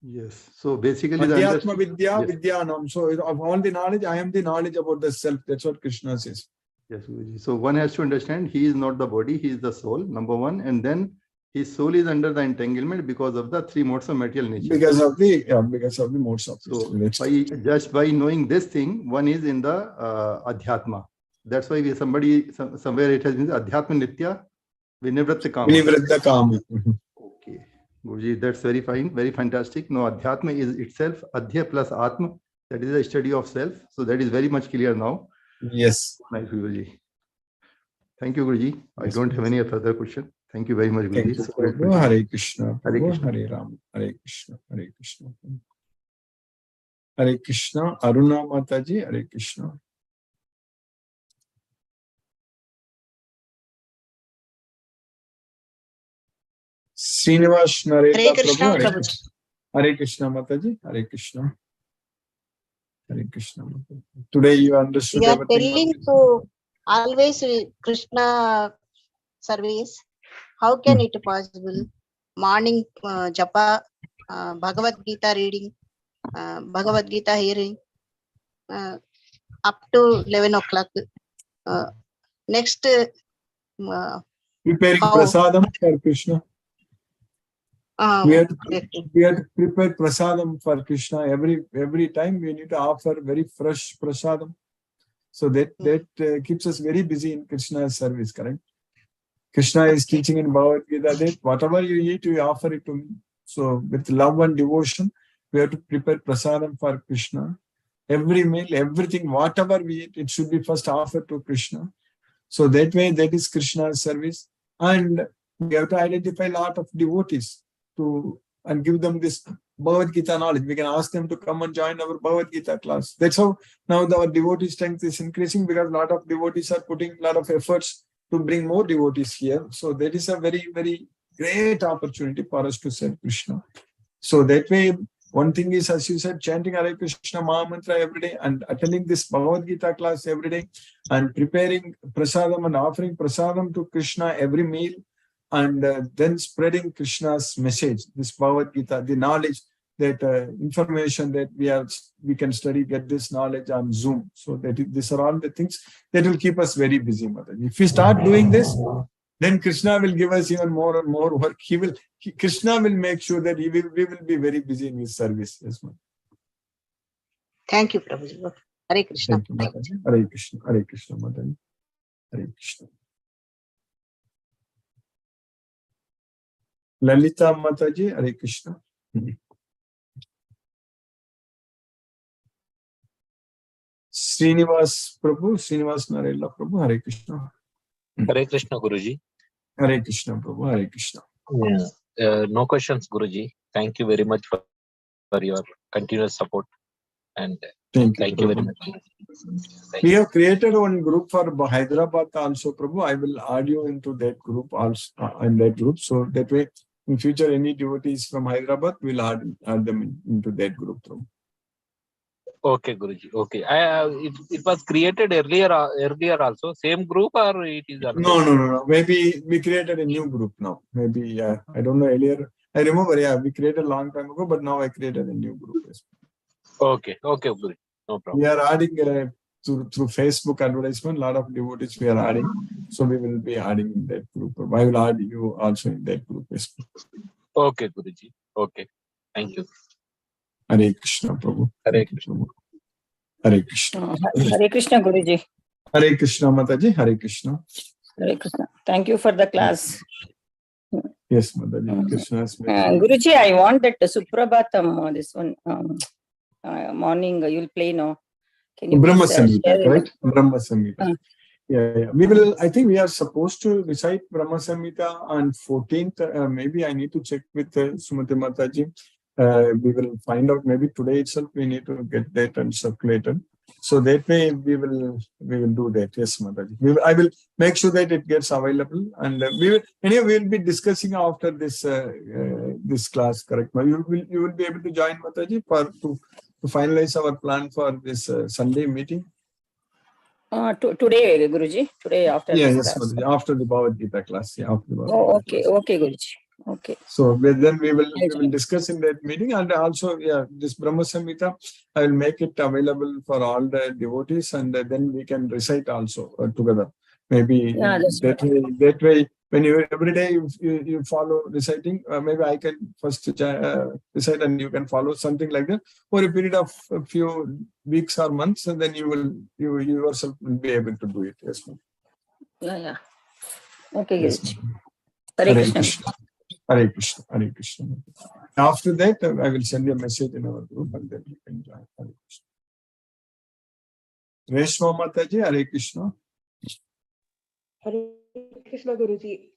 [SPEAKER 5] Yes. So basically,
[SPEAKER 1] Adhyatma Vidya, Vidyanam. So of all the knowledge, I am the knowledge about the self. That's what Krishna says.
[SPEAKER 5] Yes, Guruji. So one has to understand he is not the body, he is the soul, number one, and then his soul is under the entanglement because of the three modes of material nature.
[SPEAKER 1] Because of the modes of
[SPEAKER 5] nature. So just by knowing this thing, one is in the Adhyatma. That's why somewhere it has been Adhyatma Nitya Vinivratta Kama.
[SPEAKER 1] Vinivratta Kama.
[SPEAKER 5] Okay. Guruji, that's very fine, very fantastic. No, Adhyatma is itself Adhya plus Atma. That is a study of self. So that is very much clear now.
[SPEAKER 1] Yes.
[SPEAKER 5] Nice, Guruji. Thank you, Guruji. I don't have any further question. Thank you very much, Guruji.
[SPEAKER 1] Thank you, Prabhu. Hare Krishna.
[SPEAKER 5] Hare Krishna.
[SPEAKER 1] Hare Ram. Hare Krishna. Hare Krishna. Hare Krishna. Aruna Mataji. Hare Krishna. Srinivas Narendra.
[SPEAKER 7] Hare Krishna,
[SPEAKER 1] Prabhu.
[SPEAKER 7] Prabhu.
[SPEAKER 1] Hare Krishna Mataji. Hare Krishna. Hare Krishna. Today you understood
[SPEAKER 7] We are
[SPEAKER 1] everything.
[SPEAKER 7] telling to always Krishna service. How can it possible? Morning japa, Bhagavad Gita reading, Bhagavad Gita hearing, up to 11 o'clock. Next,
[SPEAKER 1] preparing prasadam for Krishna. We have to prepare prasadam for Krishna. Every time we need to offer very fresh prasadam. So that keeps us very busy in Krishna's service, correct? Krishna is teaching in Bhagavad Gita that whatever you eat, you offer it to me. So with love and devotion, we have to prepare prasadam for Krishna. Every meal, everything, whatever we eat, it should be first offered to Krishna. So that way, that is Krishna's service. And we have to identify a lot of devotees and give them this Bhagavad Gita knowledge. We can ask them to come and join our Bhagavad Gita class. That's how now our devotee strength is increasing, because a lot of devotees are putting a lot of efforts to bring more devotees here. So that is a very, very great opportunity for us to serve Krishna. So that way, one thing is, as you said, chanting Hare Krishna Maha Mantra every day and attending this Bhagavad Gita class every day and preparing prasadam and offering prasadam to Krishna every meal, and then spreading Krishna's message, this Bhagavad Gita, the knowledge, that information that we can study, get this knowledge on Zoom. So these are all the things that will keep us very busy, Mother. If we start doing this, then Krishna will give us even more and more work. Krishna will make sure that we will be very busy in his service as well.
[SPEAKER 7] Thank you, Prabhuji. Hare Krishna.
[SPEAKER 1] Thank you, Mataji. Hare Krishna. Hare Krishna, Mataji. Hare Krishna. Lalita Mataji, Hare Krishna. Srinivas Prabhu, Srinivas Narela Prabhu, Hare Krishna.
[SPEAKER 8] Hare Krishna, Guruji.
[SPEAKER 1] Hare Krishna, Prabhu, Hare Krishna.
[SPEAKER 8] No questions, Guruji. Thank you very much for your continuous support. And
[SPEAKER 1] Thank
[SPEAKER 8] thank you very
[SPEAKER 1] Prabhu.
[SPEAKER 8] much.
[SPEAKER 1] We have created one group for Hyderabad also, Prabhu. I will add you into that group also, so that way in future any devotees from Hyderabad will add them into that group, Prabhu.
[SPEAKER 8] Okay, Guruji. Okay. It was created earlier also. Same group or it is another?
[SPEAKER 1] No. Maybe we created a new group now. Maybe I don't know earlier. I remember, we created a long time ago, but now I created a new group.
[SPEAKER 8] Okay, Guruji. No problem.
[SPEAKER 1] We are adding through Facebook advertisement, a lot of devotees we are adding. So we will be adding in that group. I will add you also in that group.
[SPEAKER 8] Okay, Guruji. Okay. Thank you.
[SPEAKER 1] Hare Krishna, Prabhu.
[SPEAKER 8] Hare Krishna.
[SPEAKER 1] Hare Krishna.
[SPEAKER 9] Hare Krishna, Guruji.
[SPEAKER 1] Hare Krishna, Mataji. Hare Krishna.
[SPEAKER 9] Hare Krishna. Thank you for the class.
[SPEAKER 1] Yes, Mataji. Krishna's
[SPEAKER 9] Guruji, I want that Suprabhatam, this one, morning you'll play, no? Can you
[SPEAKER 1] Brahma
[SPEAKER 9] please
[SPEAKER 1] Samhita,
[SPEAKER 9] share
[SPEAKER 1] correct? Brahma Samhita. Yeah. We will. I think we are supposed to recite Brahma Samhita on 14th. Maybe I need to check with Sumati Mataji. We will find out. Maybe today itself we need to get that and circulated. So that way we will do that. Yes, Mataji. I will make sure that it gets available, and we will be discussing after this this class. Correct? You will be able to join, Mataji, to finalize our plan for this Sunday meeting.
[SPEAKER 9] Today, Guruji. Today after this class.
[SPEAKER 1] Mataji, after the Bhagavad Gita class. Yeah, after the
[SPEAKER 9] Bhagavad Gita class. Okay, Guruji. Okay.
[SPEAKER 1] So then we will discuss in that meeting, and also this Brahma Samhita, I will make it available for all the devotees, and then we can recite also together. Maybe that way when you every day you follow reciting, maybe I can first recite and you can follow, something like that, for a period of a few weeks or months, and then you yourself will be able to do it. Yes, ma'am.
[SPEAKER 9] Yeah. Okay,
[SPEAKER 1] Yes,
[SPEAKER 9] Guruji.
[SPEAKER 1] Hare
[SPEAKER 9] Hare
[SPEAKER 1] Krishna.
[SPEAKER 9] Krishna.
[SPEAKER 1] Hare Krishna. Hare Krishna. After that, I will send you a message in our group, and then you can join. Hare Krishna. Reshma Mataji, Hare Krishna.
[SPEAKER 10] Hare Krishna, Guruji.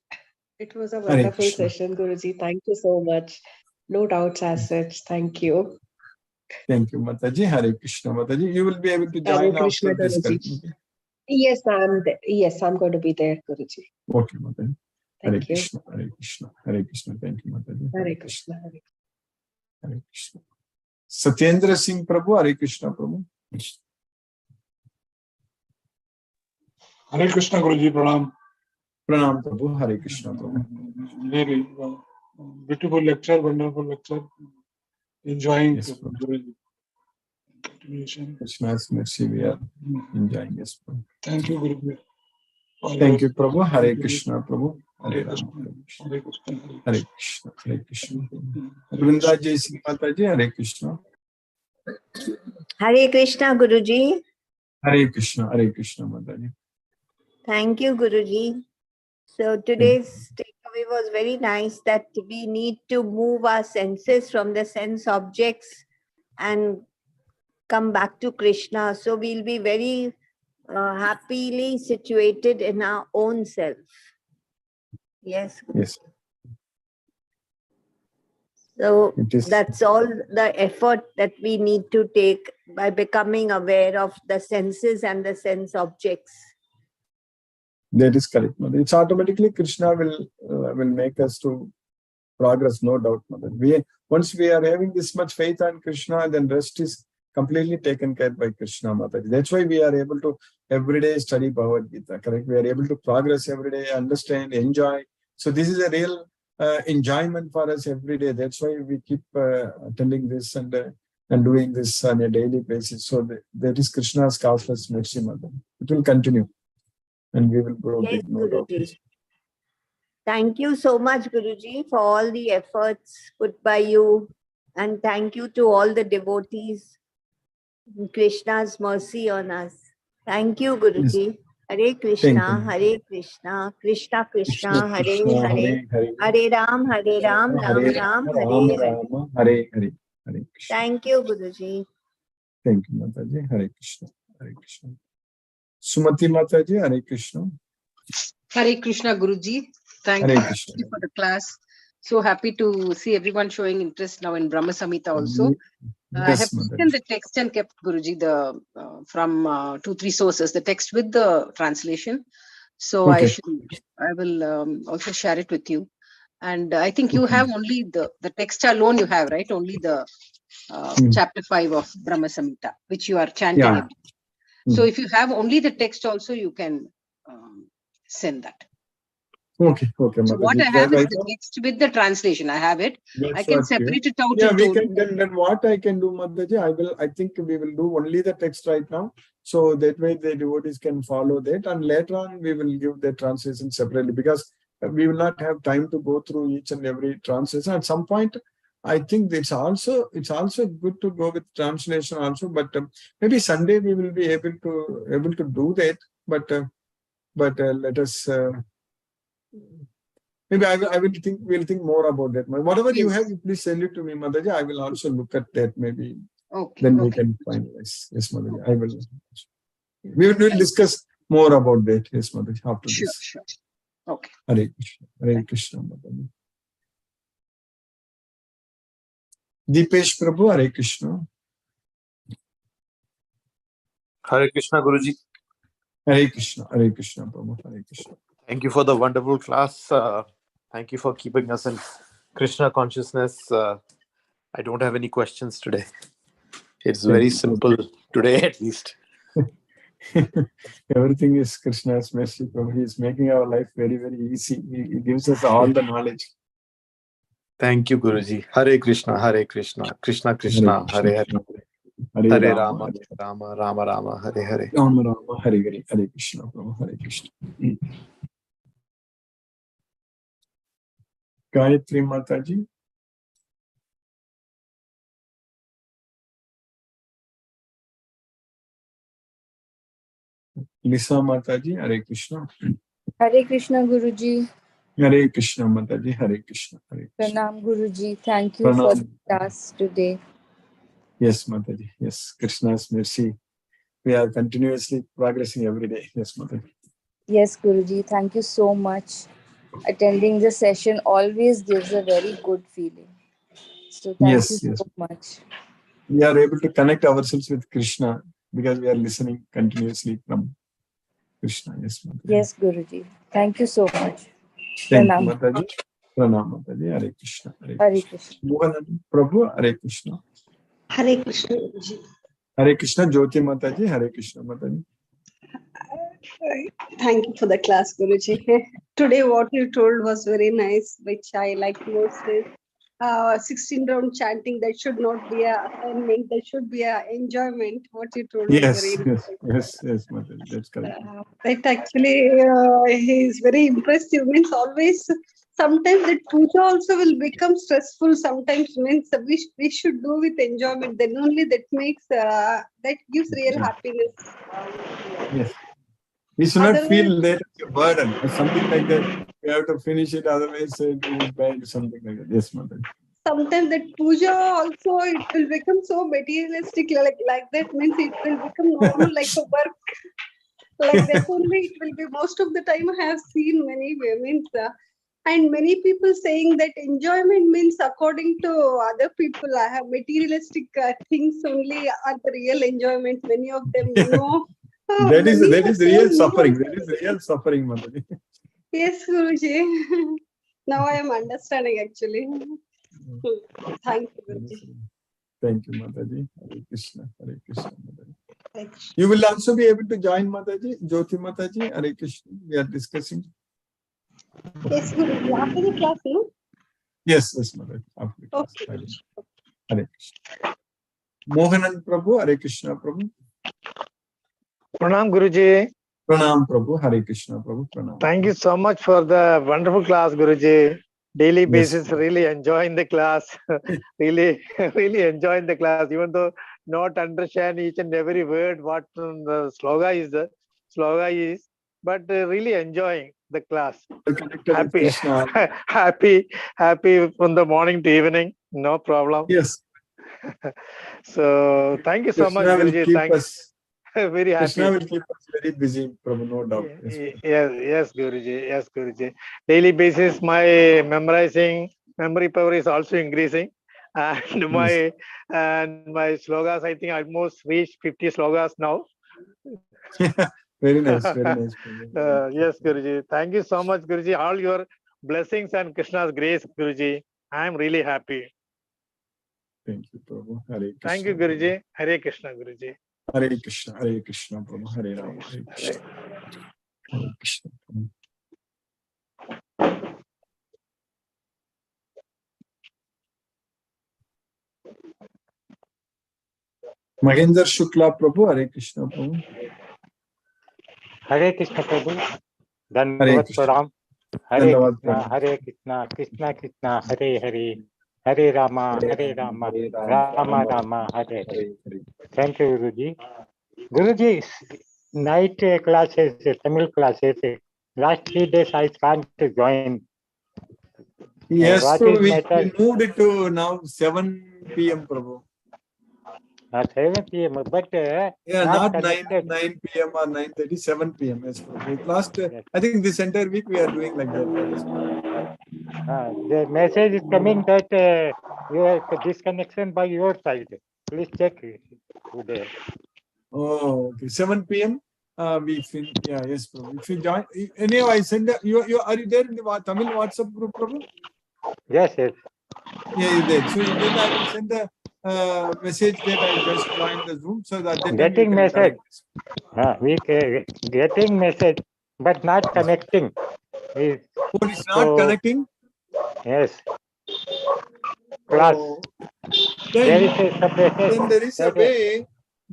[SPEAKER 10] It was a wonderful session, Guruji. Thank you so much. No doubts as such. Thank you.
[SPEAKER 1] Thank you, Mataji. Hare Krishna, Mataji. You will be able to join
[SPEAKER 10] Hare Krishna,
[SPEAKER 1] after this.
[SPEAKER 10] Guruji. Yes, I'm there. Yes, I'm going to be there, Guruji.
[SPEAKER 1] Okay, Mataji. Hare
[SPEAKER 10] Thank you.
[SPEAKER 1] Krishna, Hare Krishna, Hare Krishna. Thank you, Mataji.
[SPEAKER 10] Hare Krishna.
[SPEAKER 1] Hare Krishna. Satyendra Singh Prabhu, Hare Krishna, Prabhu.
[SPEAKER 11] Hare Krishna, Guruji, pranam.
[SPEAKER 1] Pranam, Prabhu. Hare Krishna, Prabhu.
[SPEAKER 11] Really beautiful lecture, wonderful lecture. Enjoying,
[SPEAKER 1] yes,
[SPEAKER 11] Guruji. Continuation.
[SPEAKER 1] Krishna's mercy, we are enjoying. Yes, Prabhu.
[SPEAKER 11] Thank you, Guruji.
[SPEAKER 1] Thank you, Prabhu. Hare Krishna, Prabhu. Hare
[SPEAKER 11] Krishna.
[SPEAKER 1] Rama.
[SPEAKER 11] Hare Krishna.
[SPEAKER 1] Hare Krishna. Hare Krishna. Vrinda Jai Singh Mataji, Hare Krishna.
[SPEAKER 12] Hare Krishna, Guruji.
[SPEAKER 1] Hare Krishna. Hare Krishna, Mataji.
[SPEAKER 12] Thank you, Guruji. So today's takeaway was very nice, that we need to move our senses from the sense objects and come back to Krishna. So we'll be very happily situated in our own self. Yes.
[SPEAKER 1] Yes.
[SPEAKER 12] So
[SPEAKER 1] It is.
[SPEAKER 12] that's all the effort that we need to take by becoming aware of the senses and the sense objects.
[SPEAKER 1] That is correct, Mother. It's automatically Krishna will make us to progress, no doubt, Mother. Once we are having this much faith on Krishna, then rest is completely taken care by Krishna, Mother. That's why we are able to every day study Bhagavad Gita, correct? We are able to progress every day, understand, enjoy. So this is a real enjoyment for us every day. That's why we keep attending this and doing this on a daily basis. So that is Krishna's causeless mercy, Mother. It will continue. And we will grow
[SPEAKER 12] Yes,
[SPEAKER 1] big, no doubt.
[SPEAKER 12] Guruji. Thank you so much, Guruji, for all the efforts put by you. And thank you to all the devotees. Krishna's mercy on us. Thank you, Guruji. Hare Krishna, Hare Krishna, Krishna Krishna, Hare Hare, Hare Ram, Ram Ram, Hare Hare.
[SPEAKER 1] Hare Hare. Hare Krishna.
[SPEAKER 12] Thank you, Guruji.
[SPEAKER 1] Thank you, Mataji. Hare Krishna. Hare Krishna. Sumati Mataji, Hare Krishna.
[SPEAKER 13] Hare Krishna, Guruji. Thank
[SPEAKER 1] Hare
[SPEAKER 13] you
[SPEAKER 1] Krishna.
[SPEAKER 13] for the class. So happy to see everyone showing interest now in Brahma Samhita also. I have
[SPEAKER 1] Yes,
[SPEAKER 13] taken
[SPEAKER 1] Mataji.
[SPEAKER 13] the text and kept, Guruji, from 2-3 sources, the text with the translation. So
[SPEAKER 1] Okay.
[SPEAKER 13] I will also share it with you. And I think you have only the text alone you have, right? Only the chapter 5 of Brahma Samhita, which you are chanting.
[SPEAKER 1] Yeah.
[SPEAKER 13] So if you have only the text also, you can send that.
[SPEAKER 1] Okay,
[SPEAKER 13] So
[SPEAKER 1] Mataji.
[SPEAKER 13] what I have is
[SPEAKER 1] Right
[SPEAKER 13] the
[SPEAKER 1] now?
[SPEAKER 13] text with the translation. I have it.
[SPEAKER 1] That's
[SPEAKER 13] I can
[SPEAKER 1] what
[SPEAKER 13] separate it out
[SPEAKER 1] Yeah, we
[SPEAKER 13] into.
[SPEAKER 1] can. Then what I can do, Mataji, I think we will do only the text right now. So that way the devotees can follow that, and later on we will give the translation separately, because we will not have time to go through each and every translation. At some point, I think it's also good to go with translation also. But maybe Sunday we will be able to do that. But let us. Maybe we'll think more about that. Whatever you have, please send it to me, Mataji. I will also look at that maybe.
[SPEAKER 13] Okay.
[SPEAKER 1] Then we can finalize. Yes, Mataji. I will. We will discuss more about that. Yes, Mataji, after this.
[SPEAKER 13] Sure. Okay.
[SPEAKER 1] Hare Krishna. Hare Krishna, Mataji. Deepesh Prabhu, Hare Krishna.
[SPEAKER 14] Hare Krishna, Guruji.
[SPEAKER 1] Hare Krishna. Hare Krishna, Prabhu. Hare Krishna.
[SPEAKER 14] Thank you for the wonderful class. Thank you for keeping us in Krishna consciousness. I don't have any questions today. It's very simple today, at least.
[SPEAKER 1] Everything is Krishna's mercy, Prabhu. He is making our life very, very easy. He gives us all the knowledge.
[SPEAKER 14] Thank you, Guruji. Hare Krishna, Hare Krishna, Krishna Krishna, Hare Hare. Hare Rama, Rama, Rama Rama, Hare Hare.
[SPEAKER 1] Rama Rama, Hare Hare. Hare Krishna, Prabhu. Hare Krishna. Gayatri Mataji. Lisa Mataji, Hare Krishna.
[SPEAKER 15] Hare Krishna, Guruji.
[SPEAKER 1] Hare Krishna, Mataji. Hare Krishna. Hare Krishna.
[SPEAKER 15] Pranam, Guruji. Thank you for the class today.
[SPEAKER 1] Yes, Mataji. Yes, Krishna's mercy. We are continuously progressing every day. Yes, Mataji.
[SPEAKER 15] Yes, Guruji. Thank you so much. Attending the session always gives a very good feeling. So thank you so much.
[SPEAKER 1] We are able to connect ourselves with Krishna because we are listening continuously from Krishna. Yes, Mataji.
[SPEAKER 15] Yes, Guruji. Thank you so much.
[SPEAKER 1] Thank you, Mataji. Pranam, Mataji. Hare Krishna.
[SPEAKER 15] Hare Krishna.
[SPEAKER 1] Mohan Prabhu, Hare Krishna.
[SPEAKER 7] Hare Krishna, Guruji.
[SPEAKER 1] Hare Krishna, Jyoti Mataji. Hare Krishna, Mataji.
[SPEAKER 10] Thank you for the class, Guruji. Today, what you told was very nice, which I like most is 16 round chanting. That should not be a assignment. That should be a enjoyment. What you told was very
[SPEAKER 1] Yes, Mataji. That's correct.
[SPEAKER 10] That actually is very impressive. Means always. Sometimes that puja also will become stressful. Sometimes means we should do with enjoyment. Then only that makes that gives real happiness.
[SPEAKER 1] Yes. We should not feel that it's a burden or something like that. We have to finish it, otherwise it is bad, something like that. Yes, Mataji.
[SPEAKER 10] Sometimes that puja also it will become so materialistic, like that means it will become normal like a work. Like that only it will be most of the time I have seen many women. And many people saying that enjoyment means according to other people, I have materialistic things only are the real enjoyment. Many of them,
[SPEAKER 1] that is
[SPEAKER 10] many have
[SPEAKER 1] real
[SPEAKER 10] told me
[SPEAKER 1] suffering.
[SPEAKER 10] also.
[SPEAKER 1] That is real suffering, Mataji.
[SPEAKER 10] Yes, Guruji. Now I am understanding actually. Thank you, Guruji.
[SPEAKER 1] Thank you, Mataji. Hare Krishna. Hare Krishna, Mataji.
[SPEAKER 10] Hare Krishna.
[SPEAKER 1] You will also be able to join Mataji, Jyoti Mataji. Hare Krishna. We are discussing.
[SPEAKER 10] Yes, Guruji. After the class, no?
[SPEAKER 1] Yes, Mataji. After the class.
[SPEAKER 10] Okay.
[SPEAKER 1] Hare Krishna. Mohanan Prabhu, Hare Krishna Prabhu.
[SPEAKER 16] Pranam Guruji.
[SPEAKER 1] Pranam Prabhu, Hare Krishna Prabhu. Pranam.
[SPEAKER 16] Thank you so much for the wonderful class, Guruji. Daily
[SPEAKER 1] Yes.
[SPEAKER 16] basis, really enjoying the class. really enjoying the class, even though not understand each and every word what the sloga is, but really enjoying the class. Happy, happy from the morning to evening. No problem.
[SPEAKER 1] Yes.
[SPEAKER 16] So thank you so much,
[SPEAKER 1] Krishna will
[SPEAKER 16] Guruji.
[SPEAKER 1] keep
[SPEAKER 16] Thanks.
[SPEAKER 1] us.
[SPEAKER 16] Very happy.
[SPEAKER 1] Krishna will keep us very busy, Prabhu, no doubt.
[SPEAKER 16] Yes, Guruji. Yes, Guruji. Daily basis, my memory power is also increasing, and my slogas, I think, almost reached 50 slogas now.
[SPEAKER 1] Very nice, very nice.
[SPEAKER 16] Yes, Guruji. Thank you so much, Guruji. All your blessings and Krishna's grace, Guruji. I am really happy.
[SPEAKER 1] Thank you, Prabhu. Hare Krishna.
[SPEAKER 16] Thank you, Guruji. Hare Krishna, Guruji.
[SPEAKER 1] Hare Krishna, Hare Krishna, Prabhu. Hare Rama, Hare Krishna. Hare Krishna. Mahendra Shukla Prabhu, Hare Krishna Prabhu.
[SPEAKER 17] Hare Krishna Prabhu.
[SPEAKER 1] Hare
[SPEAKER 17] Dandavat
[SPEAKER 1] Krishna.
[SPEAKER 17] Pranam. Hare
[SPEAKER 1] Dandavat
[SPEAKER 17] Krishna,
[SPEAKER 1] Prabhu.
[SPEAKER 17] Hare Krishna, Krishna Krishna, Hare Hare. Hare Rama, Hare Rama, Rama Rama, Hare Hare. Thank you, Guruji. Guruji, night classes, Tamil classes, last 3 days I can't join.
[SPEAKER 1] Yes,
[SPEAKER 17] What
[SPEAKER 1] Prabhu,
[SPEAKER 17] is
[SPEAKER 1] we
[SPEAKER 17] matter?
[SPEAKER 1] moved it to now 7 p.m. Prabhu.
[SPEAKER 17] 7 p.m. But
[SPEAKER 1] Yeah,
[SPEAKER 17] not
[SPEAKER 1] not 9
[SPEAKER 17] connected.
[SPEAKER 1] p.m. or 9:30, 7 p.m. Yes, Prabhu. Last, I think this entire week we are doing like that. Yes,
[SPEAKER 17] The message is coming that your disconnection by your side. Please check today.
[SPEAKER 1] Oh, okay. 7 p.m. We fin. Yeah, yes, Prabhu. If you join, anyway, I send. You are you there in the Tamil WhatsApp group, Prabhu?
[SPEAKER 17] Yes, yes.
[SPEAKER 1] Yeah, you there. So then I will send a message that I just joined the Zoom, so that then you
[SPEAKER 17] Getting
[SPEAKER 1] can
[SPEAKER 17] message.
[SPEAKER 1] join.
[SPEAKER 17] We getting message, but not connecting. Is
[SPEAKER 1] Oh, it's not connecting.
[SPEAKER 17] Yes. Class.
[SPEAKER 1] Oh.
[SPEAKER 17] There is
[SPEAKER 1] Then,
[SPEAKER 17] a separate.
[SPEAKER 1] then there is a
[SPEAKER 17] that,
[SPEAKER 1] way.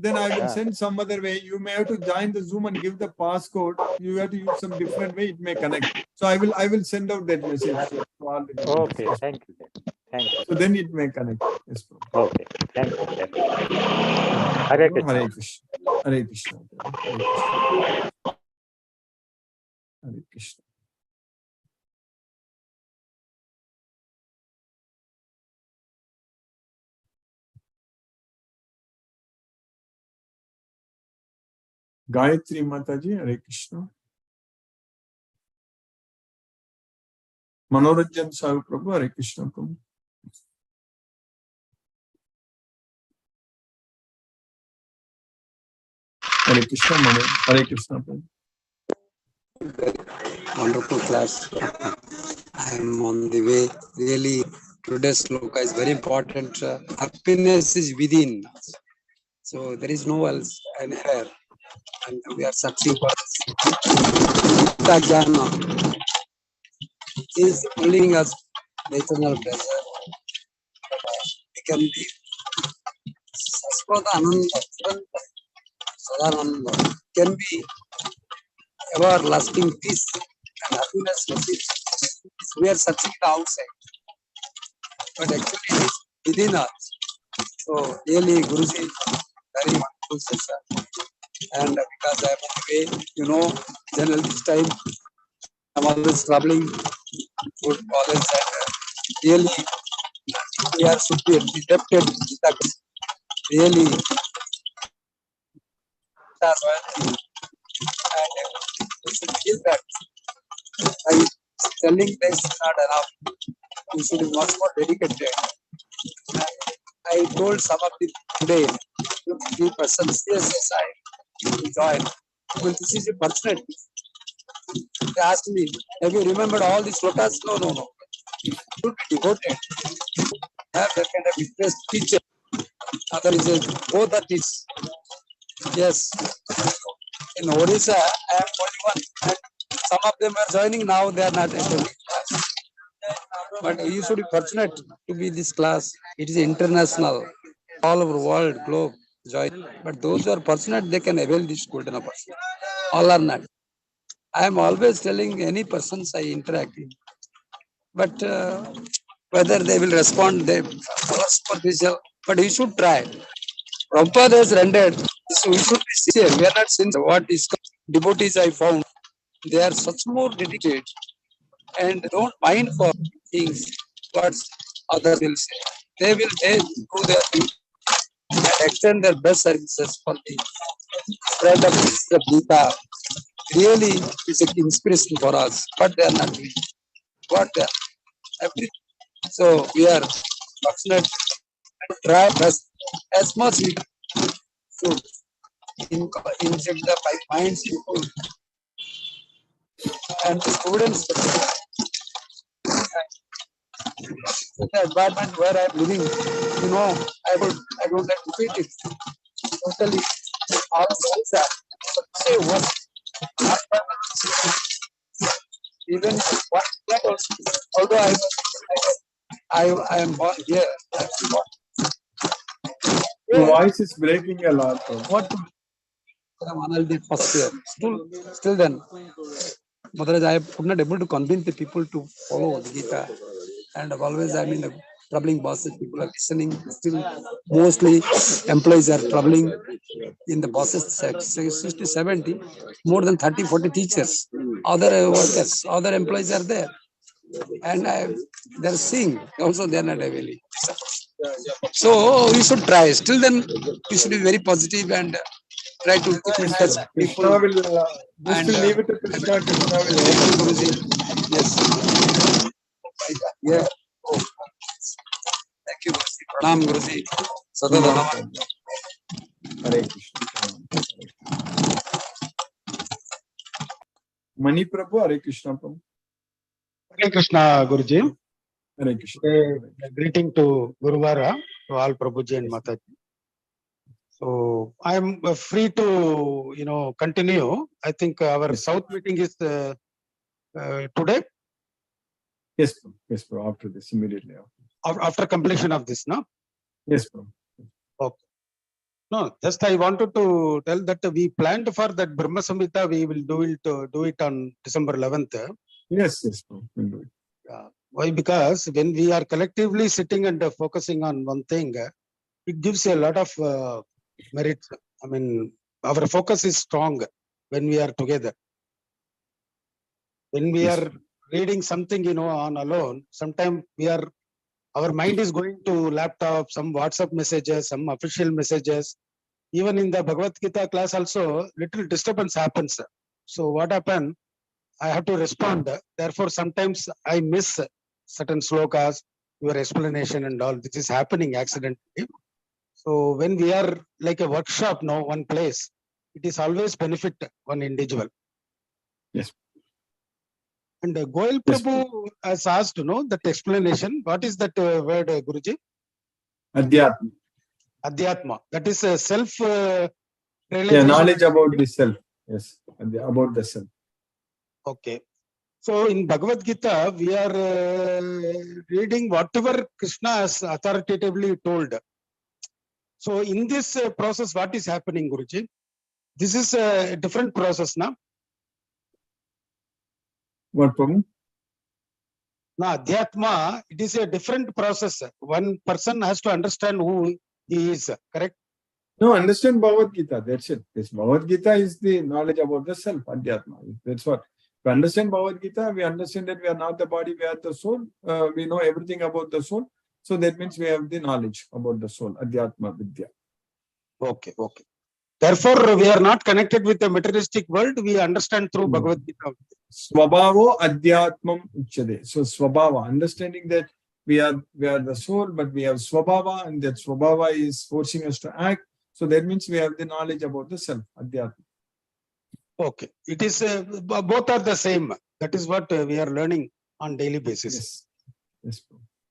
[SPEAKER 1] Then I will send some other way. You may have to join the Zoom and give the passcode. You have to use some different way. It may connect. So I will send out that message to all the devotees.
[SPEAKER 17] Okay, thank you. Thank you.
[SPEAKER 1] So then it may connect. Yes, Prabhu.
[SPEAKER 17] Okay, thank you. Hare Krishna.
[SPEAKER 1] Hare Krishna. Hare Krishna. Hare Krishna. Hare Krishna. Gayatri Mataji, Hare Krishna. Manoranjan Sahu Prabhu, Hare Krishna Prabhu. Hare Krishna, Hare Krishna Prabhu.
[SPEAKER 18] Wonderful class. I am on the way. Really, today's sloka is very important. Happiness is within. So there is no else anywhere. And we are searching for Gita Jnana. It is bringing us eternal pleasure. We can be Saswata Ananda, Sadananda, can be everlasting peace and happiness we are searching it outside, but actually it is within us. So really Guruji, very wonderful session. And because I am on the way, generally this time I'm always traveling good college, and really we are should be adapted that really and we should feel that by telling this is not enough. You should be much more dedicated. I told some of the today, 3%, yes, I joined. Well, this is a fortunate. They asked me, have you remembered all these slokas? No, no, no. You should be devoted. Have that kind of interest teacher. Other is a both are teachers. Yes. In Odisha, I am only one. And some of them are joining now, they are not attending class. But you should be fortunate to be this class. It is international, all over the world, globe, join. But those who are fortunate, they can avail this golden opportunity. All are not. I am always telling any persons I interact with. But whether they will respond, they are superficial. But you should try. Prabhupada has rendered, so we should be sincere. We are not sincere. What is devotees I found, they are such more dedicated and don't mind for things what others will say. They will do their thing and extend their best services for the spread of the Gita. Really, it's an inspiration for us. But they are not doing what they are. Everything. So we are fortunate to try best as much we should inject the minds people and the students. The environment where I am living, you know, I don't like to repeat it. Totally, all schools are say what. Even what that also, although I am born here.
[SPEAKER 1] Your voice is breaking a lot.
[SPEAKER 18] What to do? First year. Still then, Maharaj, I could not able to convince the people to follow the Gita. And always I'm in the troubling bosses. People are listening. Still, mostly employees are troubling in the bosses 60, 70, more than 30, 40 teachers. Other workers, other employees are there. And they're seeing. Also, they're not availing. So we should try. Still then, we should be very positive and try to keep in touch with people.
[SPEAKER 1] Krishna will, just will leave it to Krishna. Krishna will help you.
[SPEAKER 18] Yes. Yeah. Oh. Thank you, Guruji. Pranam, Guruji. Sadhanam.
[SPEAKER 1] Hare Krishna. Mani Prabhu, Hare Krishna Prabhu.
[SPEAKER 19] Hare Krishna, Guruji.
[SPEAKER 1] Hare Krishna.
[SPEAKER 19] Greeting to Guruvara, to all Prabhuji and Mataji. So I am free to, continue. I think our South meeting is today.
[SPEAKER 1] Yes, bro. Yes, bro. After this, immediately
[SPEAKER 19] after completion of this, no?
[SPEAKER 1] Yes, bro.
[SPEAKER 19] Okay. No, just I wanted to tell that we planned for that Brahma Samhita. We will do it on December 11th.
[SPEAKER 1] Yes, bro. We'll do it.
[SPEAKER 19] Why? Because when we are collectively sitting and focusing on one thing, it gives a lot of merit. I mean, our focus is strong when we are together. When we are reading something, on alone, sometimes our mind is going to laptop, some WhatsApp messages, some official messages. Even in the Bhagavad Gita class also, little disturbance happens. So what happened? I have to respond. Therefore, sometimes I miss certain slokas, your explanation and all. This is happening accidentally. So when we are like a workshop now, one place, it is always benefit one individual.
[SPEAKER 1] Yes.
[SPEAKER 19] And Goel Prabhu has asked, that explanation. What is that word, Guruji?
[SPEAKER 1] Adhyatma.
[SPEAKER 19] Adhyatma. That is self
[SPEAKER 1] realization. Knowledge about the self. Yes, about the self.
[SPEAKER 19] Okay. So in Bhagavad Gita, we are reading whatever Krishna has authoritatively told. So in this process, what is happening, Guruji? This is a different process now.
[SPEAKER 1] What problem?
[SPEAKER 19] Now, Adhyatma, it is a different process. One person has to understand who he is, correct?
[SPEAKER 1] No, understand Bhagavad Gita. That's it. This Bhagavad Gita is the knowledge about the self, Adhyatma. That's what. We understand Bhagavad Gita, we understand that we are not the body, we are the soul. We know everything about the soul. So that means we have the knowledge about the soul, Adhyatma Vidya.
[SPEAKER 19] Okay. Therefore, we are not connected with the materialistic world. We understand through Bhagavad Gita.
[SPEAKER 1] Swabhavo adhyatmam uchyate. So swabhava, understanding that we are the soul, but we have swabhava, and that swabhava is forcing us to act. So that means we have the knowledge about the self, adhyatma.
[SPEAKER 19] Okay, it is both are the same. That is what we are learning on daily basis.
[SPEAKER 1] Yes. Yes.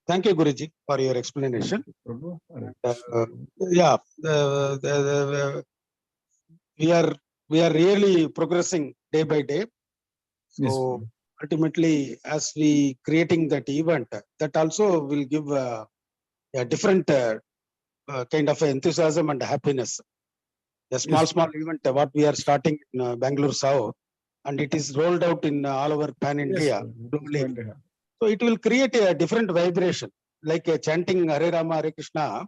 [SPEAKER 19] Thank you, Guruji, for your explanation. We are really progressing day by day. So
[SPEAKER 1] yes,
[SPEAKER 19] ultimately, as we creating that event, that also will give a different kind of enthusiasm and happiness. A small event, what we are starting in Bangalore South, and it is rolled out in all over pan India. So it will create a different vibration, like chanting Hare Rama, Hare Krishna.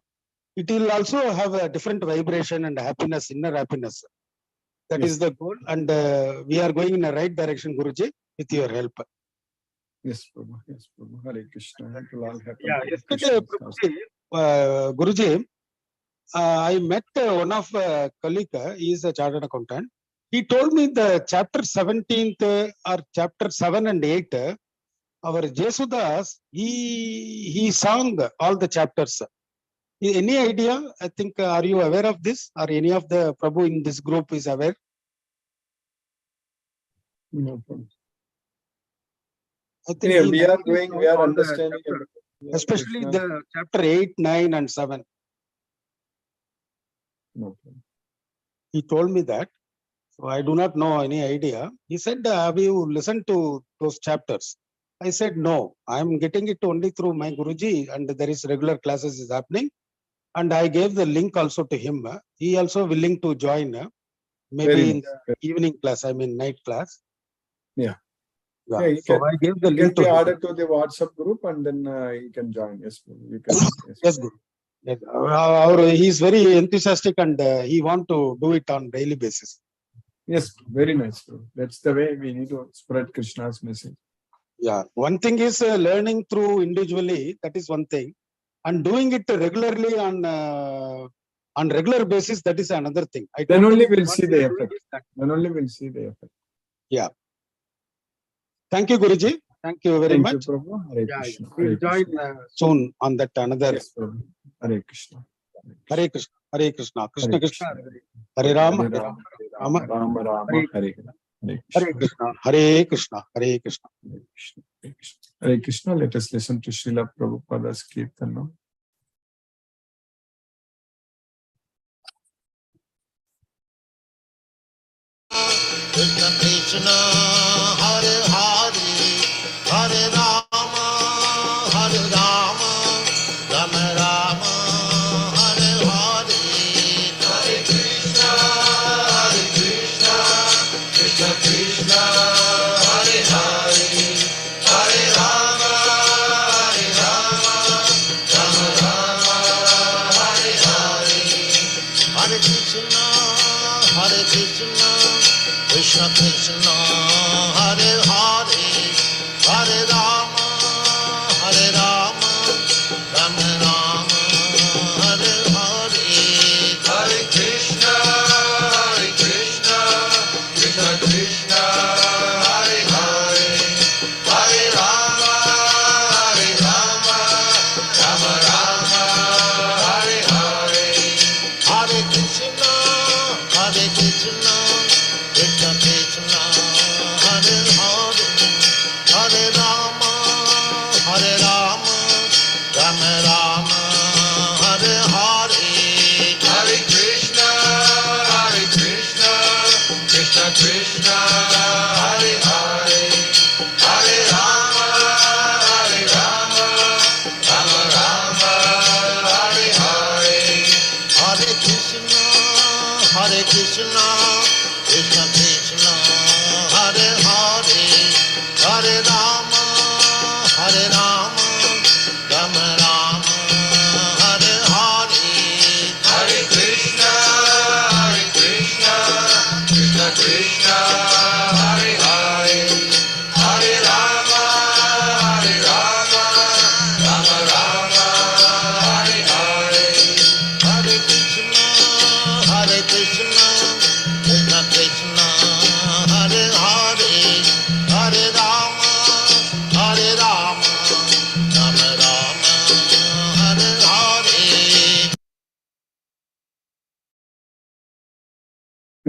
[SPEAKER 19] It will also have a different vibration and happiness, inner happiness. That is the goal, and we are going in the right direction, Guruji, with your help.
[SPEAKER 1] Yes, Prabhu. Yes, Prabhu. Hare Krishna. It will all happen.
[SPEAKER 19] Yeah, yesterday, Guruji, I met one of colleague. He is a chartered accountant. He told me the chapter 17th or chapter 7 and 8. Our Jesudas, he sang all the chapters. Any idea? I think, are you aware of this? Or any of the Prabhu in this group is aware?
[SPEAKER 1] No problem.
[SPEAKER 19] I think
[SPEAKER 1] Yeah, we are understanding.
[SPEAKER 19] Especially the chapter 8, 9 and 7.
[SPEAKER 1] No problem.
[SPEAKER 19] He told me that. So I do not know any idea. He said, have you listened to those chapters? I said, no, I am getting it only through my Guruji, and there is regular classes is happening. And I gave the link also to him. He also willing to join, maybe in the evening class, I mean night class.
[SPEAKER 1] Yeah.
[SPEAKER 19] Yeah. So I gave the link to him.
[SPEAKER 1] Added to the WhatsApp group, and then you can join. Yes, you can.
[SPEAKER 19] Yes, Guru. Yes. He is very enthusiastic, and he want to do it on daily basis.
[SPEAKER 1] Yes, very nice. Bro. That's the way we need to spread Krishna's message.
[SPEAKER 19] Yeah, one thing is learning through individually. That is one thing, and doing it regularly on regular basis. That is another thing.
[SPEAKER 1] Then only we'll see the effect. Then only we'll see the effect.
[SPEAKER 19] Yeah. Thank you, Guruji. Thank you very much.
[SPEAKER 1] Thank you, Prabhu. Hare Krishna.
[SPEAKER 19] We'll join soon on that another.
[SPEAKER 1] Yes, Prabhu. Hare Krishna.
[SPEAKER 19] Hare Krishna. Hare Krishna. Krishna Krishna. Hare Rama. Hare Rama.
[SPEAKER 1] Rama Rama. Hare
[SPEAKER 19] Hare Krishna. Hare Krishna. Hare Krishna.
[SPEAKER 1] Hare Krishna. Let us listen to Srila Prabhupada's Kirtan now.
[SPEAKER 20] Krishna Krishna Hare Hare Hare Rama Hare Rama Rama Rama Hare Hare Hare Krishna Krishna Krishna Hare Hare Hare Rama Rama Rama Hare Hare Hare Krishna Krishna Krishna Hare Hare Hare Rama Rama Rama Hare Hare Hare Krishna Krishna Krishna Hare Hare Hare Rama Rama Rama Hare Hare Hare Krishna Krishna Krishna Krishna Hare Hare Hare Rama Rama Rama Hare Hare Hare Krishna Krishna Krishna Hare Hare Hare Rama Rama Rama Hare Hare Hare Krishna Krishna Krishna Hare Hare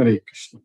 [SPEAKER 1] Hare Krishna.